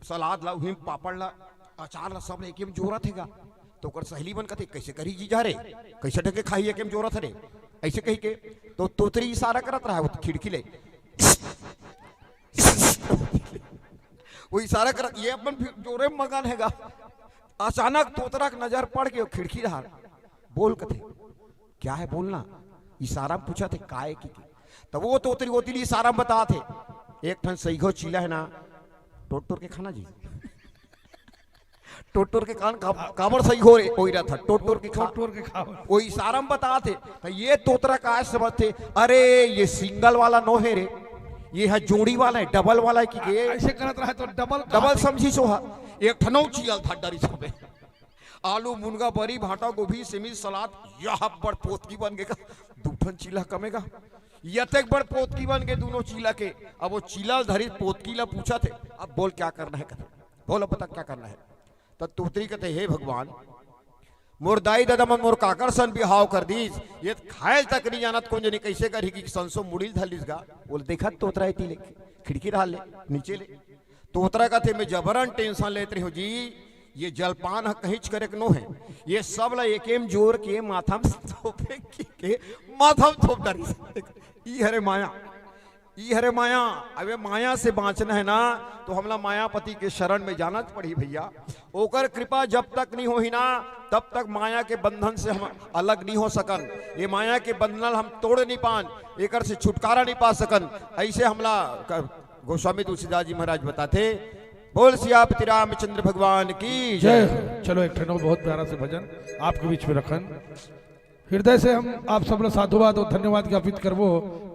सलाद ला उही में पापड़ ला अचार ला सब एक में जोरा थेगा तो कर सहेली बन कथे कैसे करी जी जा रे कैसे ढके खाई एक में जोरा थे रे ऐसे कही के तो तोतरी इशारा करत रहा वो खिड़की ले वो इशारा कर ये अपन जोरे मगन हैगा अचानक तोतरा की नजर पड़ के खिड़की रहा बोल कथे क्या है बोलना इशारा पूछा थे काय की तब वो तोतरी होती इशारा बता थे एक ठन सईघो चीला है ना टोट के खाना जी टोट के कान काबर सही हो रहा था टोट के खा वो इशारा में बता थे तो ये तोतरा का समझ थे अरे ये सिंगल वाला नो है रे ये है जोड़ी वाला है डबल वाला है कि ऐसे करत रहा तो डबल समझी सो है एक ठनौ चियल था डरी सबे आलू मुनगा बरी भाटा गोभी सेमी सलाद यह बड़ पोतकी बन गएगा 2 ठन चीला कमेगा यतेक बड़ पोतकी बन गए दोनों चीला के अब वो चीला धरी पोतकी ला पूछा थे अब बोल क्या करना है कहते बोलो पता क्या करना है तब तोतरी कहते हे भगवान मोर दाई दादा मन मोर काकर सन बिहाव कर दीस ये खायल तक नहीं जानत कौन जनी कैसे करी कि संसो मुड़िल धलिस गा बोल देखा तोतरा इती ले खिड़की रहा ले नीचे ले तोतरा कहते मैं जबरन टेंशन लेते हो जी ये जलपान कहीं करे नो है ये सब ला एकेम जोर के माथा में थोपे के माथा में थोप डारी ई हरे माया अबे माया से बाँचना है ना तो हमला मायापति के शरण में जाना पड़ी भैया ओकर कृपा जब तक नहीं हो ही ना तब तक माया के बंधन से हम अलग नहीं हो सकन ये माया के बंधन हम तोड़ नहीं पान एकर से छुटकारा नहीं पा सकन ऐसे हमला गोस्वामी तुलसीदास जी महाराज बताते बोल सियापति रामचंद्र भगवान की जय। चलो एक ठनो बहुत प्यारा से भजन आपके बीच में रखन हृदय से हम आप सब लोग साधुवाद और धन्यवाद ज्ञापित करवो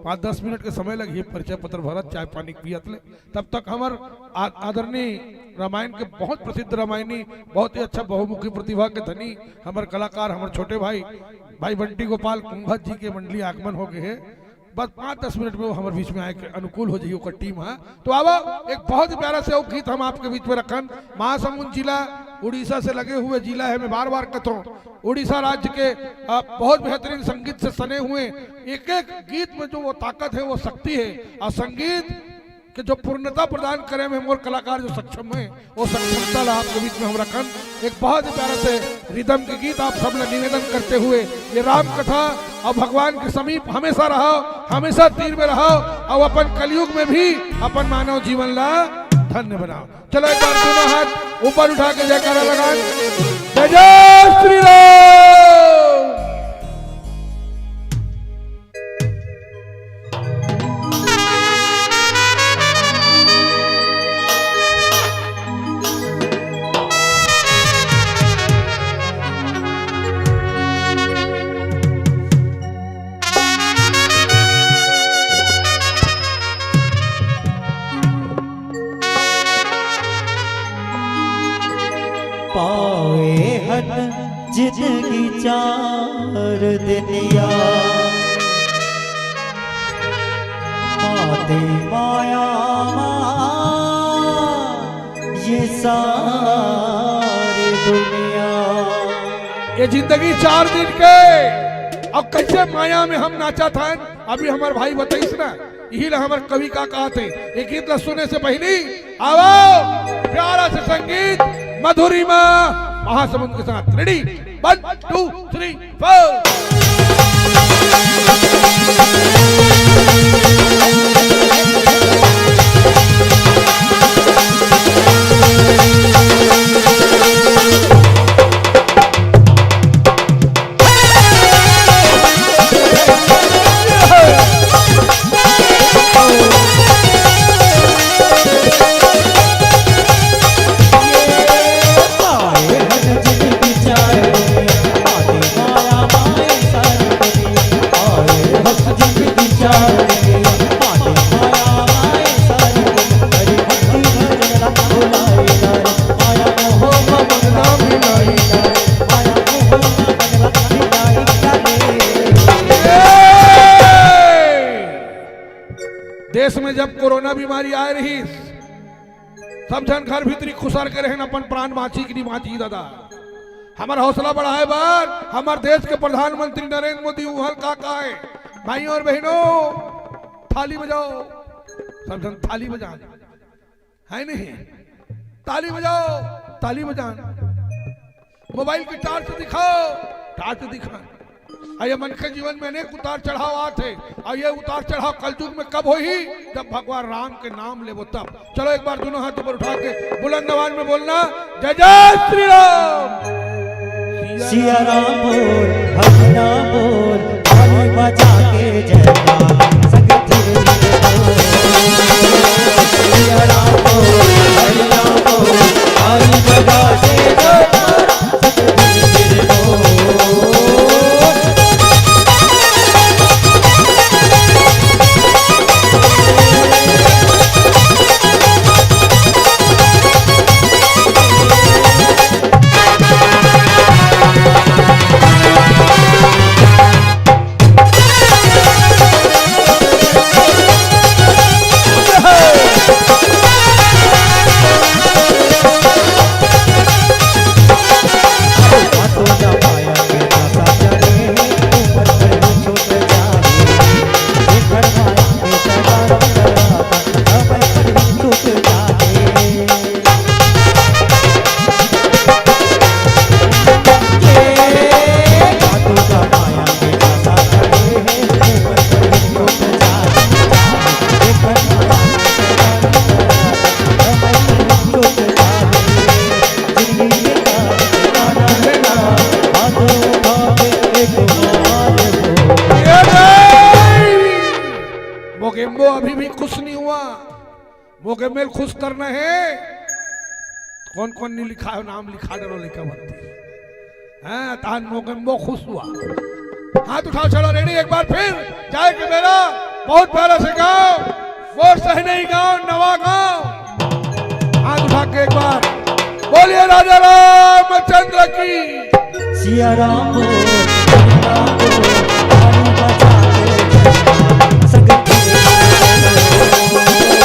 5-10 मिनट के समय लगी परिचय पत्र भरत चाय पानी पियत ले तब तक हमार आदरणीय रामायण के बहुत प्रसिद्ध रामायणी बहुत ही अच्छा बहुमुखी प्रतिभा के धनी हमारे कलाकार हमारे छोटे भाई बंटी गोपाल कुंभत जी के मंडली आगमन हो गए है बस 5-10 मिनट में वो हमारे बीच में आए के अनुकूल हो जाइए ओकर टीम है तो अब एक बहुत ही प्यारा से गीत हम आपके बीच में रखन महासमुंद जिला उड़ीसा से लगे हुए जिला है मैं बार बार कहता हूँ उड़ीसा राज्य के बहुत बेहतरीन संगीत से सने हुए एक गीत में जो वो ताकत है वो शक्ति है और संगीत के जो पूर्णता प्रदान करे में मोर कलाकार जो सक्षम है वो सक्षमता ला आपके बीच में हम रखन एक बहुत ही प्यारा से रिदम के गीत आप सब निवेदन करते हुए ये राम कथा और भगवान के समीप हमेशा रहो हमेशा तीर में रहो और अपन कलयुग में भी अपन मानव जीवन ला धन्य बनाओ। चलो एक बार दोनों हाथ ऊपर उठा के जयकारा लगाएं जय जय श्री राम। जिंदगी चार दिनिया माते माया ये सारी दुनिया। ये जिंदगी 4 दिन के अब कैसे माया में हम नाचा था। अभी हमारे भाई बताइस ना, यही ला हमारे कवि का कहा थे। ये गीत ला सुने से पहले आओ प्यारा से संगीत मधुरिमा महासमुंद के साथ। रेडी 1 2 3 4। देश में जब कोरोना बीमारी आए रही, सब जन घर भीतरी खुसर के रहे अपन प्राण बाँची की नहीं बाँची। दादा हमारा हौसला बढ़ाए बार हमारे देश के प्रधानमंत्री नरेंद्र मोदी उहल का है। भाइयों और बहनों थाली बजाओ, सब जन थाली बजा है नहीं, ताली बजाओ, ताली बजा। मोबाइल की टार्च दिखाओ, टार्च दिखा। ये मन के जीवन में अनेक उतार चढ़ाव आते, और ये उतार चढ़ाव कलयुग में कब होही, जब भगवान राम के नाम ले वो तब। चलो एक बार दोनों हाथ ऊपर उठा के बुलंद आवाज में बोलना, जय जय श्री राम। सिया राम बोल, हरि राम बोल, ताली बजा के जयकार संग धीरे धीरे बोल। सिया राम बोल, हरि राम बोल, ताली बजा के जयकार संग धीरे धीरे बोल। अभी भी खुश नहीं हुआ, मोके मेल खुश करना है। कौन कौन नहीं लिखा है, नाम लिखा डरो लिखा बनती है। तान मोके खुश हुआ, हाथ उठाओ, चलो रेडी एक बार फिर जाए कि मेरा बहुत प्यारा से गाओ, वो सहने गाँव नवा गाँव। हाथ उठा के एक बार बोलिए राजा रामचंद्र की। सिया राम बोल, हरि राम बोल, ताली बजा के जयकार संग धीरे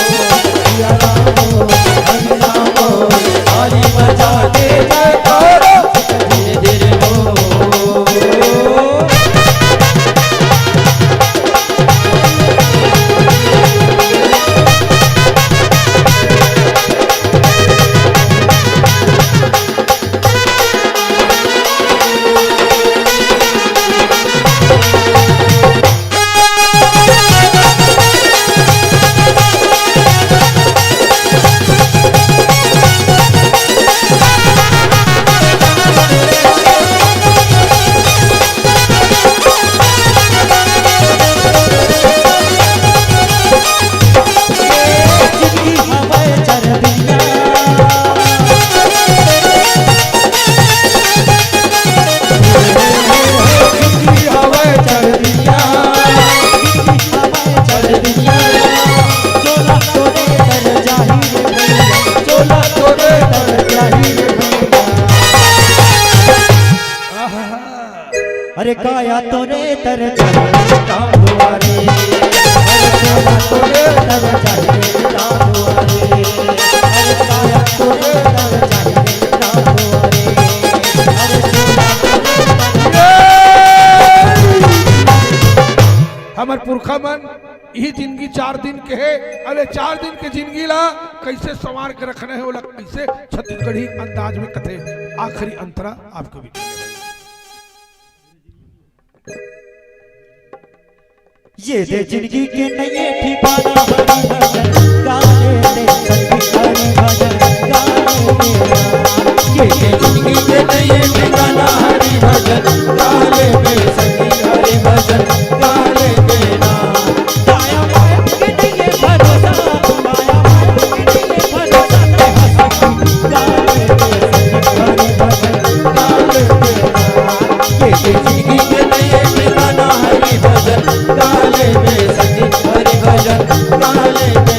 धीरे बोल। सिया राम बोल, हरि राम बोल, ताली बजा के जयकार संग धीरे धीरे बोल। काया तोरे तर जाए राम दुआरे, अरे काया तोरे तर जाए राम दुआरे, अरे काया तोरे तर जाए राम दुआरे, अरे हमार पुरखा मन यही जिंदगी 4 दिन के है। अरे 4 दिन के जिंदगी ला कैसे संवार के रखना है, वो कैसे छत्तीसगढ़ी अंदाज में कथे आखिरी अंतरा आपको भी ये दे जिंदगी के नए ठिकाना हरी भजन गाने दे सखी हरी भजन गाने दे, ये दे जिंदगी के नए ठिकाना हरी भजन गाने दे सखी हरी भजन गाने देना। दाया बाया के लिए भरोसा, दाया बाया के लिए भरोसा है सखी गाने दे सखी हरी भजन गाने देना। ये दे जिंदगी के नए ठिकाना हरी भजन गाने दे सखी हरि भजन गाने दे।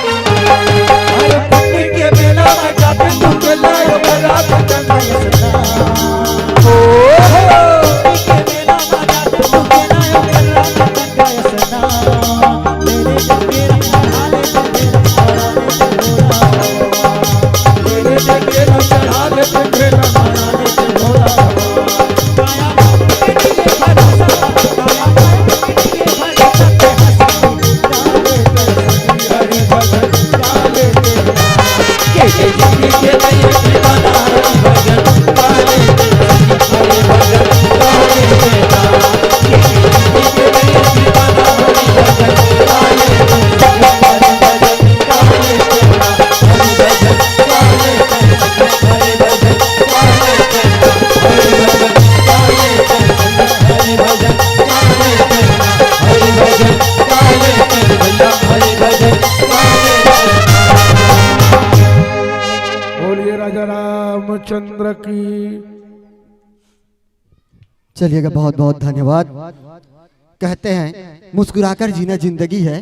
अरे पत्नी के मेला में जाते तू के लायो बरात चंदा सदा, ओ के मेला में जाते तू के लायो बरात चंदा सदा, मेरे जगेरा चढ़ाले मेरे जगेरा चढ़ाले मेरा महाराज से भोला, काया के लिए भरोसा, काया के लिए भरोसा है सखी गाने दे सखी हरि भजन गाने दे। के जिंदगी के नए ठिकाना हरि भजन गाने दे सखी हरि भजन गाने देना। के जिंदगी के नए ठिकाना हरि भजन गाने दे सखी हरि भजन गाने देना। हरि भजन गाने दे सखी हरि भजन गाने देना। हरि भजन गाने दे सखी हरि भजन गाने देना। हरि भजन गाने दे भैया हरि भजन गाने देना। बोलिए राजा रामचंद्र की। चलिएगा, बहुत बहुत धन्यवाद। कहते हैं मुस्कुराकर जीना जिंदगी है।